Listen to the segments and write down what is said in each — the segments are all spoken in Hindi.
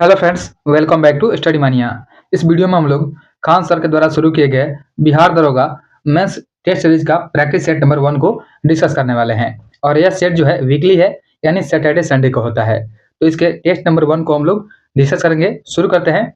Hello friends, welcome back to Study Mania. इस वीडियो में हम लोग खान सर के द्वारा शुरू किए गए बिहार दरोगा मेंस टेस्ट सीरीज का प्रैक्टिस सेट नंबर 1 को डिस्कस करने वाले हैं। और यह सेट जो है वीकली है, यानी सैटरडे संडे को होता है। तो इसके टेस्ट नंबर 1 को हम लोग डिस्कस करेंगे। शुरू करते हैं।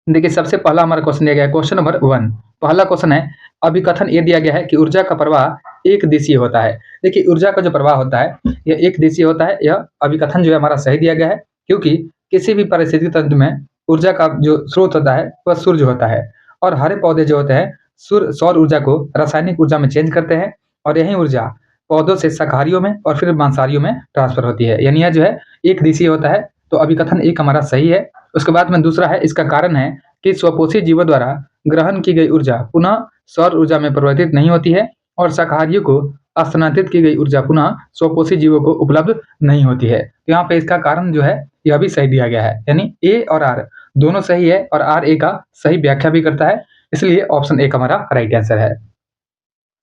देखिए, सबसे पहला हमारा क्वेश्चन दिया गया है, क्वेश्चन नंबर 1। पहला क्वेश्चन है, अभिकथन ये दिया गया है कि ऊर्जा का प्रवाह एक दिशीय होता है। देखिए, ऊर्जा का जो प्रवाह होता है यह एक दिशीय होता है। यह अभिकथन जो है हमारा सही दिया गया है, क्योंकि किसी भी पारिस्थितिक तंत्र में ऊर्जा का जो स्रोत होता है वह सूर्य होता है। और हरे पौधे जो होते हैं सौर ऊर्जा को रासायनिक ऊर्जा में चेंज करते हैं, और यही ऊर्जा पौधों से शाकाहारियों में और फिर मांसाहारियों में ट्रांसफर होती है। यानी यह जो है एक दिशीय होता है। तो अभिकथन एक हमारा सही है। उसके बाद में दूसरा है, इसका कारण है कि स्वपोषी जीवों द्वारा ग्रहण की गई ऊर्जा पुनः सौर ऊर्जा में परिवर्तित नहीं होती है, और शाकाहारियों को स्थानांतरित की गई ऊर्जा पुनः स्वपोषी जीवों को उपलब्ध नहीं होती है। तो यहाँ पे इसका कारण जो है यह भी सही दिया गया है, यानी ए और आर दोनों सही है, और आर ए का सही व्याख्या भी करता है। इसलिए ऑप्शन ए हमारा राइट आंसर है।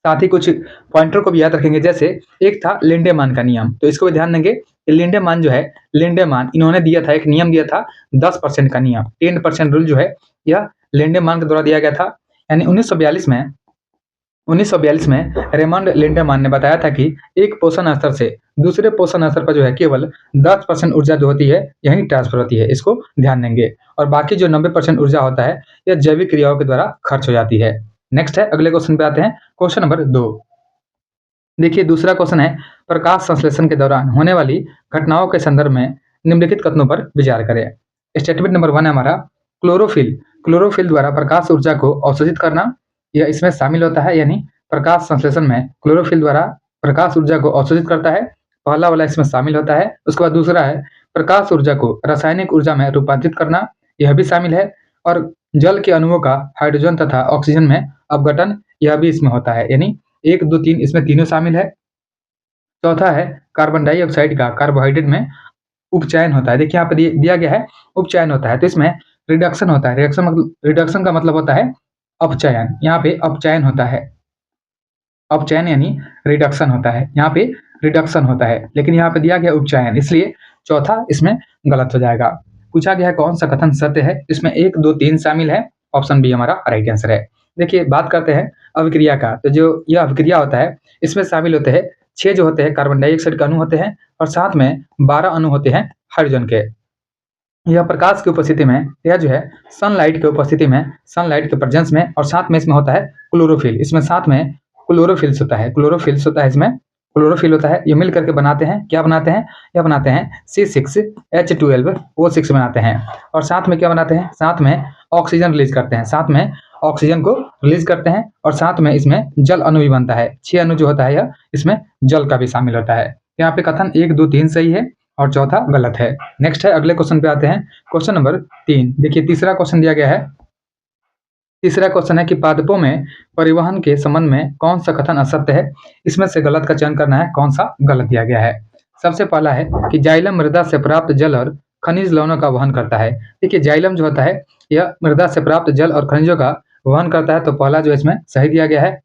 साथ ही कुछ पॉइंटर को भी याद रखेंगे। जैसे एक था लिंडेमान का नियम, तो इसको भी ध्यान देंगे। लिंडेमान जो है, लिंडेमान इन्होंने दिया था, एक नियम दिया था 10% का नियम, 10% रूल जो है यह लिंडेमान के द्वारा दिया गया था। यानी 1942 में रेमंड लिंडेमान ने बताया था कि एक पोषण स्तर से दूसरे पोषण स्तर पर जो है केवल 10% ऊर्जा जो होती है यही ट्रांसफर होती है। इसको ध्यान देंगे। और बाकी जो 90% ऊर्जा होता है यह जैविक क्रियाओं के द्वारा खर्च हो जाती है। नेक्स्ट है, अगले क्वेश्चन पे आते हैं, क्वेश्चन नंबर 2। देखिए, दूसरा क्वेश्चन है, प्रकाश संश्लेषण के दौरान होने वाली घटनाओं के संदर्भ में निम्नलिखित कथनों पर विचार करें। स्टेटमेंट नंबर 1 है हमारा, क्लोरोफिल क्लोरोफिल द्वारा प्रकाश ऊर्जा को अवशोषित करना, यह इसमें शामिल होता है। यानी प्रकाश संश्लेषण में क्लोरोफिल द्वारा प्रकाश ऊर्जा को अवशोषित करता है, पहला वाला इसमें शामिल होता है। उसके बाद दूसरा है, प्रकाश ऊर्जा को रासायनिक ऊर्जा में रूपांतरित करना, यह भी शामिल है। और जल के अणुओं का हाइड्रोजन तथा ऑक्सीजन में अपघटन, यह भी इसमें होता है। यानी 1, 2, 3 इसमें तीनों शामिल है। चौथा है, कार्बन डाइऑक्साइड का कार्बोहाइड्रेट में उपचयन होता है। देखिए, यहाँ पे दिया गया है उपचयन होता है, तो इसमें रिडक्शन होता है। रिडक्शन का मतलब होता है अपचयन। यहाँ पे अपचयन होता है, अपचयन यानी रिडक्शन होता है। यहाँ पे रिडक्शन होता है, लेकिन यहाँ पे दिया गया उपचयन, इसलिए चौथा इसमें गलत हो जाएगा। पूछा गया है कौन सा कथन सत्य है, इसमें 1, 2, 3 शामिल है। ऑप्शन बी हमारा राइट आंसर है। देखिए, बात करते हैं अभिक्रिया का। तो जो यह अभिक्रिया होता है इसमें शामिल होते हैं 6 जो होते हैं कार्बन डाइऑक्साइड के अणु होते हैं, और साथ में 12 अणु होते हैं हाइड्रोजन के। यह प्रकाश की उपस्थिति में, यह जो है सनलाइट की उपस्थिति में, सनलाइट के प्रेजेंस में, और साथ में इसमें होता है क्लोरोफिल। इसमें साथ में क्लोरोफिल्स होता है, क्लोरोफिल्स होता है, इसमें क्लोरोफिल होता है। ये मिल करके बनाते हैं, क्या बनाते हैं, यह बनाते हैं C6H12O6 बनाते हैं। और साथ में क्या बनाते हैं, साथ में ऑक्सीजन रिलीज करते हैं, साथ में ऑक्सीजन को रिलीज करते हैं, और साथ में इसमें जल अणु भी बनता है। 6 अणु जो होता है यह इसमें जल का भी शामिल होता है। यहाँ पे कथन 1, 2, 3 सही है और चौथा गलत है। नेक्स्ट है, अगले क्वेश्चन पे आते हैं, क्वेश्चन नंबर 3। देखिए, तीसरा क्वेश्चन दिया गया है। तीसरा क्वेश्चन है कि पादपों में परिवहन के संबंध में कौन सा कथन असत्य है। इसमें से गलत का चयन करना है, कौन सा गलत दिया गया है। सबसे पहला है कि जाइलम मृदा से प्राप्त जल और खनिज लवणों का वहन करता है। देखिए, जाइलम जो होता है यह मृदा से प्राप्त जल और खनिजों का वहन करता है, तो पहला जो इसमें सही दिया गया है।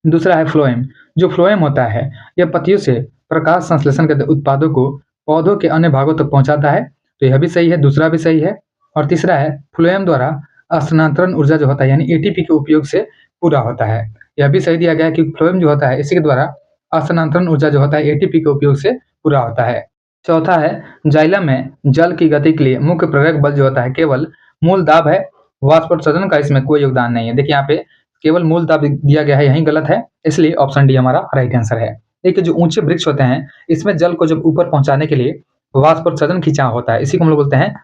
दूसरा है फ्लोएम, जो फ्लोएम होता है यह पत्तियों से प्रकाश संश्लेषण के उत्पादों को पौधों के अन्य भागों तक पहुंचाता है, तो यह भी सही है, दूसरा भी सही है। और तीसरा है, फ्लोएम द्वारा स्थानांतरण ऊर्जा जो होता है, यानी एटीपी के उपयोग से पूरा होता है। यह भी सही दिया गया है कि फ्लोएम जो होता है इसी के द्वारा स्थानांतरण ऊर्जा जो होता है एटीपी के उपयोग से पूरा होता है। चौथा है, जाइलम में जल की गति के लिए मुख्य प्रेरक बल जो होता है केवल मूल दाब है, वाष्पोत्सर्जन का इसमें कोई योगदान नहीं है। देखिए, यहाँ पे केवल मूल दाब दिया गया है, यही गलत है, इसलिए ऑप्शन डी हमारा राइट आंसर है। देखिए, जो ऊंचे वृक्ष होते हैं इसमें जल को जब ऊपर पहुंचाने के लिए वाष्पोत्सर्जन खिंचाव होता है, इसी को हम लोग बोलते हैं,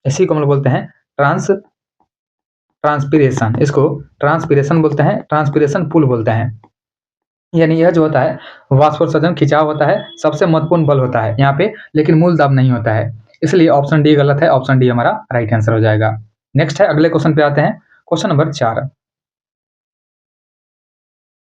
इसी को हम लोग बोलते हैं ट्रांसपिरेशन। इसको ट्रांसपिरेशन बोलते हैं, ट्रांसपिरेशन पुल बोलते हैं। यानी यह जो होता है वाष्पोत्सर्जन खिंचाव होता है, सबसे महत्वपूर्ण बल होता है यहाँ पे, लेकिन मूल दाब नहीं होता है, इसलिए ऑप्शन डी गलत है। ऑप्शन डी हमारा राइट आंसर हो जाएगा। नेक्स्ट है, अगले क्वेश्चन पे आते हैं, क्वेश्चन नंबर 4।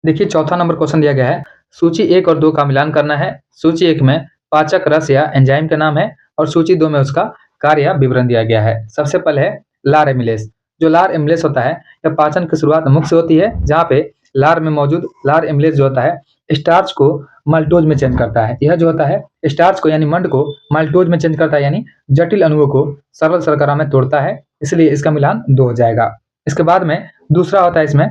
देखिए, चौथा नंबर क्वेश्चन दिया गया है, सूची 1 और 2 का मिलान करना है। सूची 1 में पाचक रस या एंजाइम का नाम है, और सूची 2 में उसका कार्य या विवरण दिया गया है। सबसे पहले है लार एमिलेस। जो लार एमिलेस होता है यह पाचन की शुरुआत मुख से होती है, जहाँ पे लार में मौजूद लार एमिलेस जो होता है स्टार्च को माल्टोज में चेंज करता है। यह जो होता है स्टार्च को यानी मंड को माल्टोज में चेंज करता है, यानी जटिल अणुओं को सरल शर्करा में तोड़ता है, इसलिए इसका मिलान 2 हो जाएगा। इसके बाद में दूसरा होता है इसमें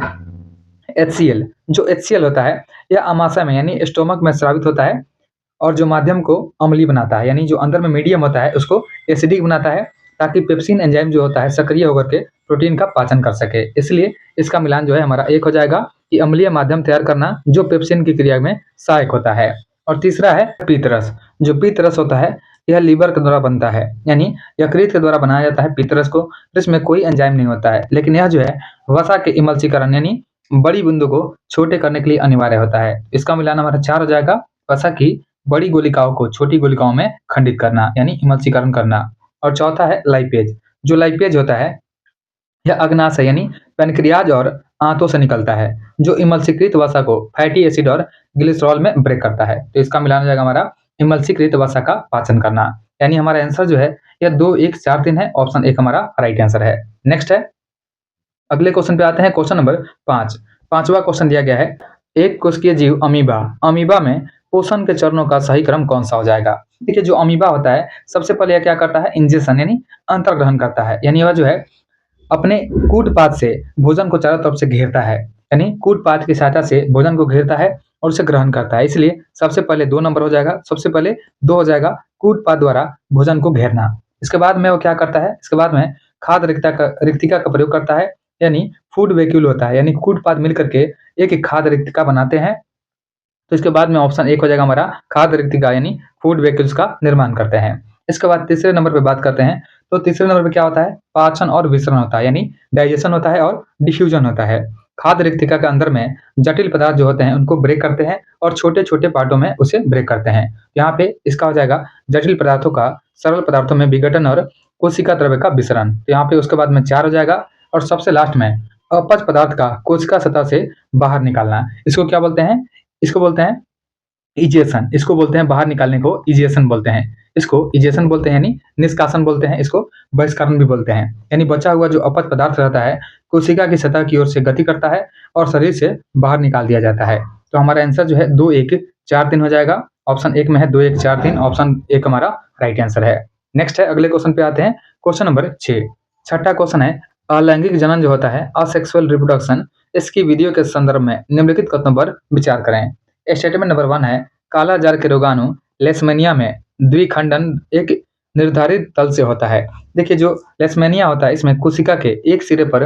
HCl। जो HCl होता है यह आमाशय में यानी स्टोमक में स्रावित होता है और जो माध्यम को अम्लीय बनाता है, यानी जो अंदर में मीडियम होता है उसको एसिडिक बनाता है, ताकि पेप्सिन एंजाइम जो होता है सक्रिय होकर के प्रोटीन का पाचन कर सके। इसलिए इसका मिलान जो है हमारा 1 हो जाएगा कि अम्लीय माध्यम तैयार करना जो पेप्सिन की क्रिया में सहायक होता है। और तीसरा है पीतरस। जो पीतरस होता है यह लीवर के द्वारा बनता है, यानी यकृत के द्वारा बनाया जाता है पीतरस को। इसमें कोई एंजाइम नहीं होता है, लेकिन यह जो है वसा के इमल्सीकरण यानी बड़ी बूंदों को छोटे करने के लिए अनिवार्य होता है। इसका मिलान हमारा 4 हो जाएगा। वसा की बड़ी गोलिकाओं को छोटी गोलिकाओं में खंडित करना यानी इमल्सीकरण करना। और चौथा है लाइपेज। जो लाइपेज होता है यह अग्नाशय यानी पैनक्रियाज और आंतों से निकलता है, जो इमल्सीकृत वसा को फैटी एसिड और ग्लिसरॉल में ब्रेक करता है। तो इसका मिलान हो जाएगा हमारा इमल्सीकृत वसा का पाचन करना। यानी हमारा आंसर जो है यह 2, 1, 4, 3 है। ऑप्शन 1 हमारा राइट आंसर है। नेक्स्ट है, अगले क्वेश्चन पे आते हैं। Question number 5। पांचवा क्वेश्चन दिया गया है, एक कोशिकीय जीव अमीबा। अमीबा में पोषण के चरणों का सही क्रम कौन सा हो जाएगा? देखिए जो अमीबा होता है सबसे पहले यह क्या करता है, इंजेक्शन यानी अंतर्ग्रहण करता है, यानी वह जो है अपने कूटपाद से भोजन को चारों तरफ से घेरता है, यानी कूटपाद की सहायता से भोजन को घेरता है और उसे ग्रहण करता है। इसलिए सबसे पहले 2 नंबर हो जाएगा, सबसे पहले 2 हो जाएगा, कूटपाद द्वारा भोजन को घेरना। इसके बाद में वो क्या करता है, इसके बाद में खाद्य रिक्तिका का प्रयोग करता है, यानी फूड वैक्यूल होता है, यानी कूटपाद मिलकर के एक खाद्य रिक्तिका बनाते हैं। तो इसके बाद में ऑप्शन 1 हो जाएगा हमारा खाद्य रिक्तिका यानी फूड वैक्यूल्स का निर्माण करते हैं। इसके बाद तीसरे नंबर पे बात करते हैं। तो तीसरे नंबर पे क्या होता है, पाचन और विसरण होता है, यानी डाइजेशन होता है और डिफ्यूजन होता है। खाद्य रिक्तिका के अंदर में जटिल पदार्थ जो होते हैं उनको ब्रेक करते हैं और छोटे छोटे पार्टों में उसे ब्रेक करते हैं। यहाँ पे इसका हो जाएगा जटिल पदार्थों का सरल पदार्थों में विघटन और कोशिका द्रव्य का विसरण। तो यहाँ पे उसके बाद में 4 हो जाएगा। और सबसे लास्ट में अपच पदार्थ का कोशिका सतह से बाहर निकालना। इसको क्या बोलते हैं, इसको बोलते हैं इजेशन। इसको बोलते हैं बाहर निकालने को इजेशन बोलते हैं। इसको इजेशन बोलते हैं यानी निष्कासन बोलते हैं। इसको बहिष्करण भी बोलते हैं, यानी बचा हुआ जो अपच पदार्थ रहता है कोशिका की सतह की ओर से गति करता है और शरीर से बाहर निकाल दिया जाता है। तो हमारा आंसर जो है 2, 1, 4, 3 हो जाएगा। ऑप्शन 1 में है 2, 1, 4, 3। ऑप्शन 1 हमारा राइट आंसर है। नेक्स्ट है, अगले क्वेश्चन पे आते हैं। Question number 6। छठा क्वेश्चन है, अलैंगिक जनन जो होता है असेक्सुअल रिप्रोडक्शन, इसकी विधियों के संदर्भ में निम्नलिखित कथनों पर विचार करें। स्टेटमेंट नंबर 1 है, कालाजार के रोगाणु लेशमेनिया में द्विखंडन एक निर्धारित तल से होता है। देखिए जो लेशमेनिया होता है इसमें कोशिका के एक सिरे पर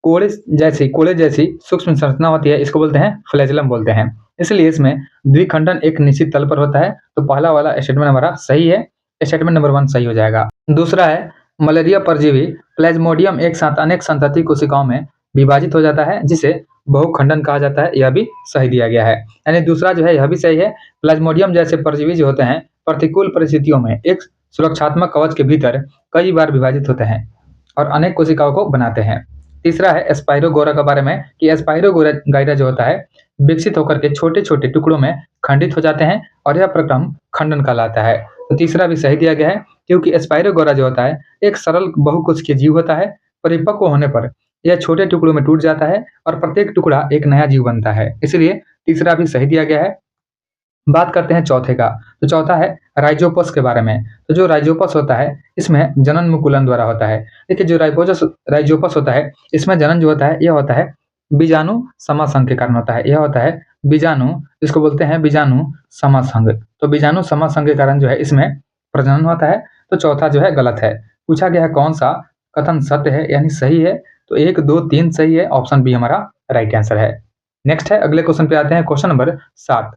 कोड़े जैसी सूक्ष्म संरचना होती है, इसको बोलते हैं फ्लैजेलम बोलते हैं। इसलिए इसमें द्विखंडन एक निश्चित तल पर होता है। तो पहला वाला स्टेटमेंट हमारा सही है, स्टेटमेंट नंबर 1 सही हो जाएगा। दूसरा है, मलेरिया परजीवी प्लाज्मोडियम एक साथ अनेक संतति कोशिकाओं में विभाजित हो जाता है, जिसे बहुखंडन कहा जाता है। यह भी सही दिया गया है, यानी दूसरा जो है यह भी सही है। प्लाज्मोडियम जैसे परजीवी जो होते हैं प्रतिकूल परिस्थितियों में एक सुरक्षात्मक कवच के भीतर कई बार विभाजित होते हैं और अनेक कोशिकाओं को बनाते हैं। तीसरा है स्पाइरोगोरा के बारे में कि स्पाइरोगोरा जो होता है विकसित होकर के छोटे छोटे टुकड़ों में खंडित हो जाते हैं और यह प्रक्रम खंडन कहलाता है। तो तीसरा भी सही दिया गया है, क्योंकि स्पाइरोगोरा जो होता है एक सरल बहुकोशिकीय जीव होता है। परिपक्व होने पर यह छोटे टुकड़ों में टूट जाता है और प्रत्येक टुकड़ा एक नया जीव बनता है, इसलिए तीसरा भी सही दिया गया है। बात करते हैं चौथे का। तो चौथा है राइजोपस के बारे में। तो जो राइजोपस होता है इसमें जनन मुकुलन द्वारा होता है। देखिए जो राइजोपस होता है इसमें जनन जो होता है यह होता है बीजाणु समासंघ के कारण होता है। यह होता है बीजाणु, इसको बोलते हैं बीजाणु समासंघ। तो बीजाणु समासंघ के कारण जो है इसमें प्रजनन होता है। तो चौथा जो है गलत है। पूछा गया है कौन सा कथन सत्य है यानी सही है, तो 1, 2, 3 सही है। ऑप्शन बी हमारा राइट आंसर है। नेक्स्ट है, अगले क्वेश्चन पे आते हैं। Question number 7।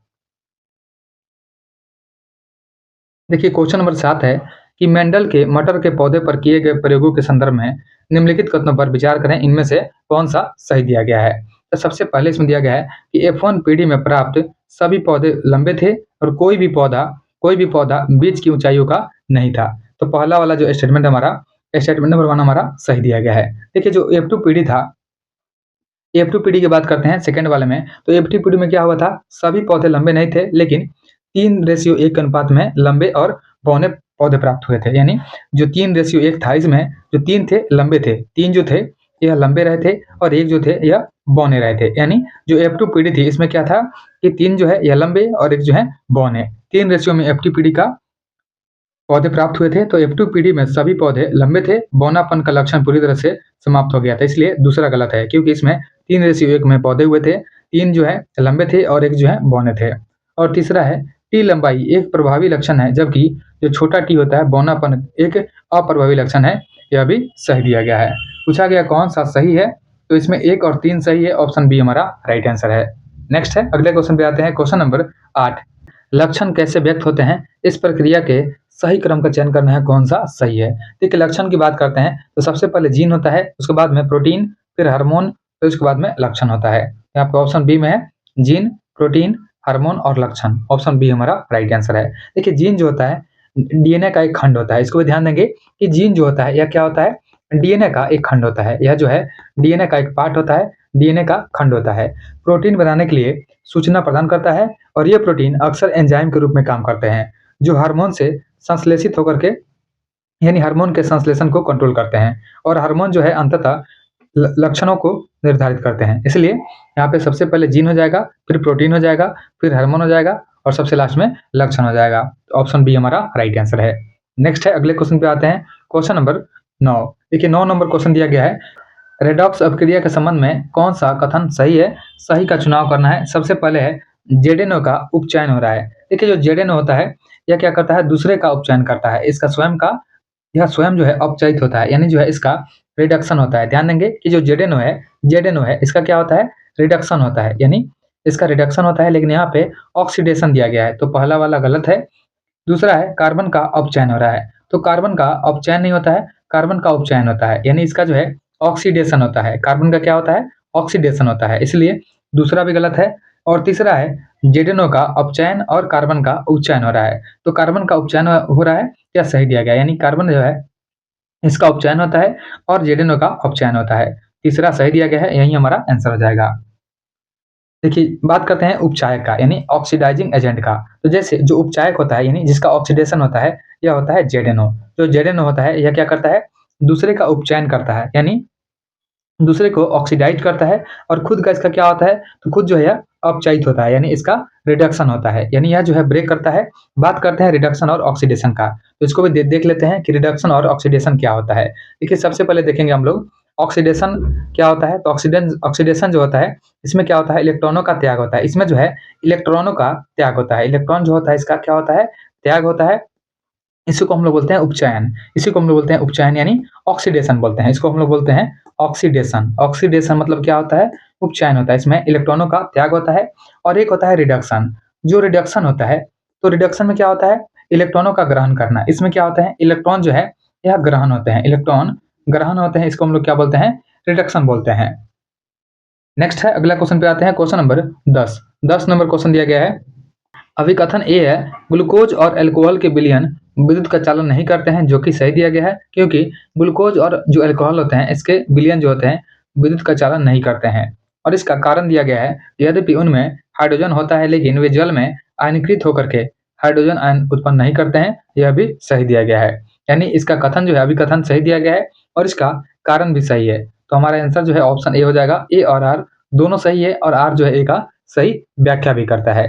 देखिए क्वेश्चन नंबर 7 है कि मेंडल के मटर के पौधे पर किए गए प्रयोगों के संदर्भ में निम्नलिखित कथनों पर विचार करें, इनमें से कौन सा सही दिया गया है। तो सबसे पहले इसमें दिया गया है कि F1 पीढ़ी में प्राप्त सभी पौधे लंबे थे और कोई भी पौधा बीज की ऊंचाइयों का नहीं था। तो पहला वाला जो स्टेटमेंट हमारा स्टेटमेंट नंबर 1 हमारा सही दिया गया है। देखिए जो F2 पीढ़ी था, F2 पीढ़ी की बात करते हैं सेकंड वाले में। तो F2 पीढ़ी में क्या हुआ था, सभी पौधे लंबे नहीं थे, लेकिन 3:1 के अनुपात में लंबे और बौने पौधे प्राप्त हुए थे। यानी जो 3:1 था इसमें जो 3 थे लंबे थे, 3 जो थे यह लंबे रहे थे और एक जो थे यह बौने रहे थे। यानी जो F2 पीढ़ी थी इसमें क्या था कि 3 जो है यह लंबे और एक जो है बौने। 3 रेशियो में F2 पीढ़ी का पौधे प्राप्त हुए थे। तो F2 पीढ़ी में सभी पौधे लंबे थे, बौनापन का लक्षण पूरी तरह से समाप्त हो गया था। इसलिए दूसरा गलत है क्योंकि इसमें 3:1 में पौधे हुए थे, 3 जो है लंबे थे और एक जो है बौने थे। और तीसरा है टी लंबाई एक प्रभावी लक्षण है, जबकि जो छोटा टी होता है बौनापन एक अप्रभावी लक्षण है। यह भी सही दिया गया है। पूछा गया कौन सा सही है, तो इसमें 1 और 3 सही है। ऑप्शन बी हमारा राइट आंसर है। नेक्स्ट है, अगले क्वेश्चन पे आते हैं। क्वेश्चन नंबर 8, लक्षण कैसे व्यक्त होते हैं, इस प्रक्रिया के सही क्रम का चयन करना है, कौन सा सही है। देखिए लक्षण की बात करते हैं तो सबसे पहले जीन होता है, उसके बाद में प्रोटीन, फिर हार्मोन, फिर उसके बाद में लक्षण होता है। यहाँ पे ऑप्शन बी में है जीन, प्रोटीन, हार्मोन और लक्षण। ऑप्शन बी हमारा राइट आंसर है। देखिए जीन जो होता है डीएनए का एक खंड होता है। इसको भी ध्यान देंगे कि जीन जो होता है यह क्या होता है, डीएनए का एक खंड होता है। यह जो है डीएनए का एक पार्ट होता है, डीएनए का खंड होता है। प्रोटीन बनाने के लिए सूचना प्रदान करता है और ये प्रोटीन अक्सर एंजाइम के रूप में काम करते हैं जो हार्मोन से संश्लेषित होकर के यानी हार्मोन के संश्लेषण को कंट्रोल करते हैं। और हार्मोन जो है अंततः लक्षणों को निर्धारित करते हैं। इसलिए यहाँ पे सबसे पहले जीन हो जाएगा, फिर प्रोटीन हो जाएगा, फिर हार्मोन हो जाएगा और सबसे लास्ट में लक्षण हो जाएगा। तो ऑप्शन बी हमारा राइट आंसर है। नेक्स्ट है, अगले क्वेश्चन पे आते हैं। Question number 9। देखिए 9 नंबर क्वेश्चन दिया गया है, रेडॉक्स अपक्रिया के संबंध में कौन सा कथन सही है। सही का चुनाव करना है। सबसे पहले है जेडेनो का उपचयन हो रहा है। देखिए जो जेडेनो होता है यह क्या करता है, दूसरे का उपचयन करता है। इसका स्वयं का यह स्वयं जो है अपचयित होता है, यानी जो है इसका रिडक्शन होता है। ध्यान देंगे कि जो जेडेनो है इसका क्या होता है, रिडक्शन होता है, यानी इसका रिडक्शन होता है। लेकिन यहाँ पे ऑक्सीडेशन दिया गया है, तो पहला वाला गलत है। दूसरा है कार्बन का अपचयन हो रहा है, तो कार्बन का अपचयन नहीं होता है, कार्बन का उपचयन होता है, यानी इसका जो है ऑक्सीडेशन होता है। कार्बन का क्या होता है, ऑक्सीडेशन होता है, इसलिए दूसरा भी गलत है। और तीसरा है जेडेनो का अपचयन और कार्बन का उपचयन हो रहा है, तो कार्बन का उपचयन हो रहा है, क्या सही दिया गया, यानी कार्बन जो है इसका उपचयन होता है और जेडेनो का अपचयन होता है। तीसरा सही दिया गया है, यही हमारा आंसर हो जाएगा। देखिए बात करते हैं उपचायक का, यानी ऑक्सीडाइजिंग एजेंट का। तो जैसे जो उपचायक होता है यानी जिसका ऑक्सीडेशन होता है, यह होता है जेडेनो। जो जेडेनो होता है यह क्या करता है, दूसरे का उपचयन करता है, यानी दूसरे को ऑक्सीडाइज करता है। और खुद का इसका क्या होता है, तो खुद जो है यह अपचयित होता है, यानी इसका रिडक्शन होता है, यानी यह जो है ब्रेक करता है। बात करते हैं रिडक्शन और ऑक्सीडेशन का, तो इसको भी देख लेते हैं कि रिडक्शन और ऑक्सीडेशन क्या होता है। देखिए सबसे पहले देखेंगे हम लोग ऑक्सीडेशन क्या होता है। तो ऑक्सीडेशन जो होता है इसमें क्या होता है, इलेक्ट्रॉनों का त्याग होता है। इसमें जो है इलेक्ट्रॉनों का त्याग होता है, इलेक्ट्रॉन जो होता है इसका क्या होता है, त्याग होता है। इसी को हम लोग बोलते हैं उपचयन, इसी को हम लोग बोलते हैं उपचयन, यानी ऑक्सीडेशन बोलते हैं। इसको हम लोग बोलते हैं ऑक्सीडेशन। ऑक्सीडेशन मतलब क्या होता है, उपचयन होता है, इसमें इलेक्ट्रॉनों का त्याग होता है। और एक होता है रिडक्शन। जो रिडक्शन होता है, तो रिडक्शन में क्या होता है, इलेक्ट्रॉनों का ग्रहण करना। इसमें क्या होता है, इलेक्ट्रॉन जो है यह ग्रहण होते हैं, इलेक्ट्रॉन ग्रहण होते हैं, इसको हम लोग क्या बोलते हैं, रिडक्शन बोलते हैं। नेक्स्ट है, अगला क्वेश्चन पे आते हैं। क्वेश्चन नंबर 10 नंबर क्वेश्चन दिया गया है। अभिकथन ए है, ग्लूकोज और अल्कोहल के विलयन विद्युत का चालन नहीं करते हैं, जो कि सही दिया गया है, क्योंकि ग्लूकोज और जो अल्कोहल होते हैं इसके विलयन जो होते हैं विद्युत का चालन नहीं करते हैं। और इसका कारण दिया गया है, यद्यपि उनमें हाइड्रोजन होता है लेकिन वे जल में आयनीकृत होकर के हाइड्रोजन आयन उत्पन्न नहीं करते हैं, यह भी सही दिया गया है। यानी इसका कथन जो है अभिकथन सही दिया गया है और इसका कारण भी सही है। तो हमारा आंसर जो है ऑप्शन ए हो जाएगा। ए और आर दोनों सही है और आर जो है ए का सही व्याख्या भी करता है।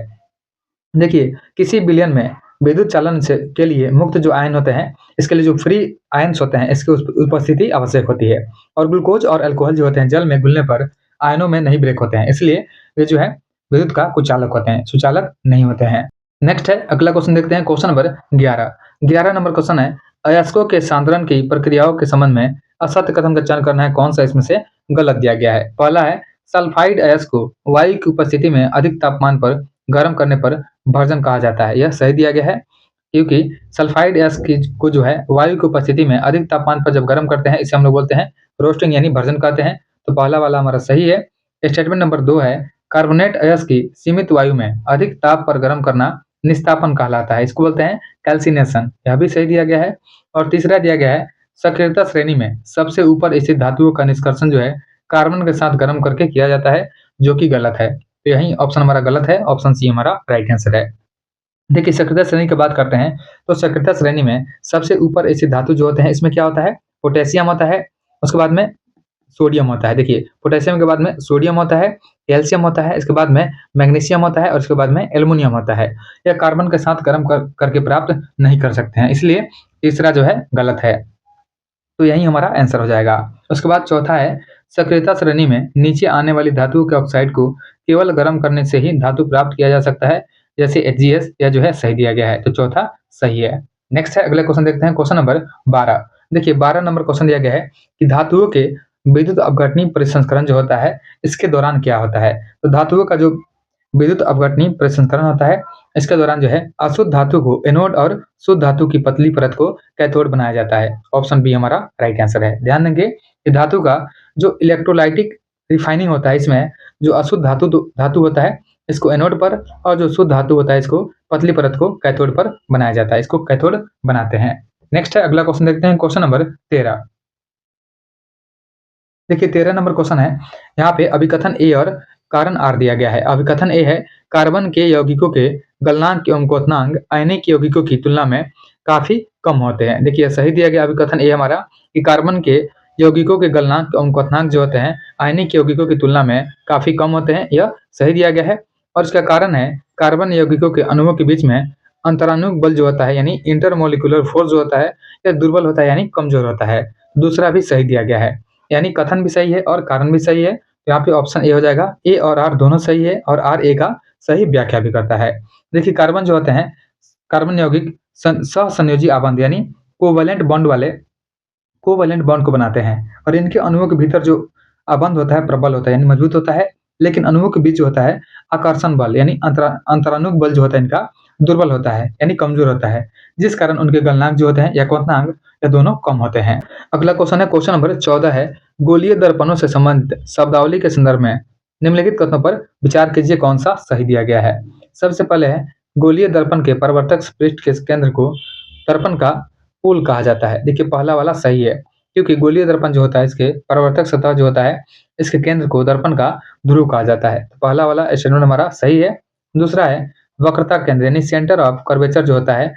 देखिए किसी विलयन में विद्युत चालन से के लिए मुक्त जो आयन होते हैं, इसके लिए जो फ्री आयन्स होते हैं इसकी उपस्थिति आवश्यक होती है। और ग्लूकोज और अल्कोहल जो होते हैं जल में घुलने पर आयनों में नहीं ब्रेक होते हैं, इसलिए वे जो है विद्युत का कुचालक होते हैं, सुचालक नहीं होते हैं। नेक्स्ट है, अगला क्वेश्चन देखते हैं। क्वेश्चन नंबर 11 नंबर क्वेश्चन है, अयस्कों के सांद्रण की प्रक्रियाओं के संबंध में असत्य कथन का चयन करना है, कौन सा इसमें से गलत दिया गया है। पहला है, सल्फाइड अयस्क को वायु की उपस्थिति में अधिक तापमान पर गर्म करने पर भर्जन कहा जाता है, यह सही दिया गया है, क्योंकि सल्फाइड अयस्क को जो है वायु की उपस्थिति में अधिक तापमान पर जब गर्म करते हैं इसे हम लोग बोलते हैं रोस्टिंग, यानी भर्जन कहते हैं। तो पहला वाला हमारा सही है। स्टेटमेंट नंबर 2 है, कार्बोनेट अयस्क की सीमित वायु में अधिक ताप पर गर्म करना निस्तापन कहलाता है, इसको बोलते हैं कैल्सिनेशन, यह भी सही दिया गया है। और तीसरा दिया गया है, सक्रियता श्रेणी में सबसे ऊपर स्थित धातुओं का निष्कर्षण जो है कार्बन के साथ गर्म करके किया जाता है, जो कि गलत है। तो यही ऑप्शन हमारा गलत है, ऑप्शन सी हमारा राइट आंसर है। देखिए सक्रियता श्रेणी की बात करते हैं, तो सक्रियता श्रेणी में सबसे ऊपर स्थित धातु जो होते हैं इसमें क्या होता है, पोटेशियम होता है, उसके बाद में सोडियम होता है। देखिए पोटेशियम के बाद में सोडियम होता है, कैल्शियम होता है, इसके बाद में मैग्नीशियम होता है और इसके बाद में एल्युमिनियम होता है। यह कार्बन के साथ गर्म करके प्राप्त नहीं कर सकते हैं, इसलिए तीसरा जो है गलत है। तो यही हमारा आंसर हो जाएगा। उसके बाद चौथा है सक्रियता श्रेणी में नीचे आने वाली धातु के ऑक्साइड को केवल गर्म करने से ही धातु प्राप्त किया जा सकता है, जैसे HgS, यह जो है सही दिया गया है, तो चौथा सही है। नेक्स्ट है अगला क्वेश्चन देखते हैं, क्वेश्चन नंबर 12। देखिए 12 नंबर क्वेश्चन दिया गया है कि धातुओं के विद्युत अपघटनीय परिसंस्करण जो होता है इसके दौरान क्या होता है। तो धातुओं का जो विद्युत अपघटनीय परिसंस्करण होता है इसके दौरान जो है अशुद्ध धातु को एनोड और शुद्ध धातु की पतली परत को कैथोड बनाया जाता है। ऑप्शन बी हमारा राइट आंसर है। ध्यान देंगे कि धातु का जो इलेक्ट्रोलाइटिक रिफाइनिंग होता है इसमें जो अशुद्ध धातु होता है इसको एनोड पर और जो शुद्ध धातु होता है इसको पतली परत को कैथोड पर बनाया जाता है, इसको कैथोड बनाते हैं। नेक्स्ट है अगला क्वेश्चन देखते हैं, क्वेश्चन नंबर 13। देखिए 13 नंबर क्वेश्चन है, यहाँ पे अभिकथन ए और कारण आर दिया गया है। अभिकथन ए है कार्बन के यौगिकों के गलनांक एवं क्वथनांक आयनिक यौगिकों की तुलना में काफी कम होते हैं। देखिए सही दिया गया अभिकथन ए हमारा कि कार्बन के यौगिकों के गलनांक एवं क्वथनांक जो होते हैं आयनिक यौगिकों की तुलना में काफी कम होते हैं, यह सही दिया गया है। और इसका कारण है कार्बन यौगिकों के अणुओं के बीच में अंतराणुक बल जो होता है यानी इंटरमोलिकुलर फोर्स जो होता है यह दुर्बल होता है यानी कमजोर होता है। दूसरा भी सही दिया गया है, यानी कथन भी सही है और कारण भी सही है। तो यहाँ पे ऑप्शन ए हो जाएगा। ए और आर दोनों सही है और आर ए का सही व्याख्या भी करता है। देखिए कार्बन जो होते हैं कार्बन यौगिक सहसंयोजी आबंध यानी कोवैलेंट बॉन्ड वाले कोवैलेंट बॉन्ड को बनाते हैं और इनके अणुओं के भीतर जो आबंध होता है प्रबल होता है यानी मजबूत होता है, लेकिन अणुओं के बीच जो होता है आकर्षण बल यानी अंतराणुक बल जो होता है इनका दुर्बल होता है यानी कमजोर होता है, जिस कारण उनके गलनांक जो होते हैं या क्वथनांक ये दोनों कम होते हैं। अगला क्वेश्चन है, क्वेश्चन नंबर 14 है गोलीय दर्पणों से संबंधित शब्दावली के संदर्भ में निम्नलिखित कथनों पर विचार कीजिए कौन सा सही दिया गया है। सबसे पहले है गोलीय दर्पण के परावर्तक पृष्ठ के केंद्र को दर्पण का पोल कहा जाता है। देखिए पहला वाला सही है, क्योंकि गोलीय दर्पण जो होता है इसके परावर्तक सतह जो होता है इसके केंद्र को दर्पण का ध्रुव कहा जाता है। तो पहला वाला स्टेटमेंट हमारा सही है। दूसरा है वक्रता केंद्र यानी सेंटर ऑफ कर्वेचर जो होता है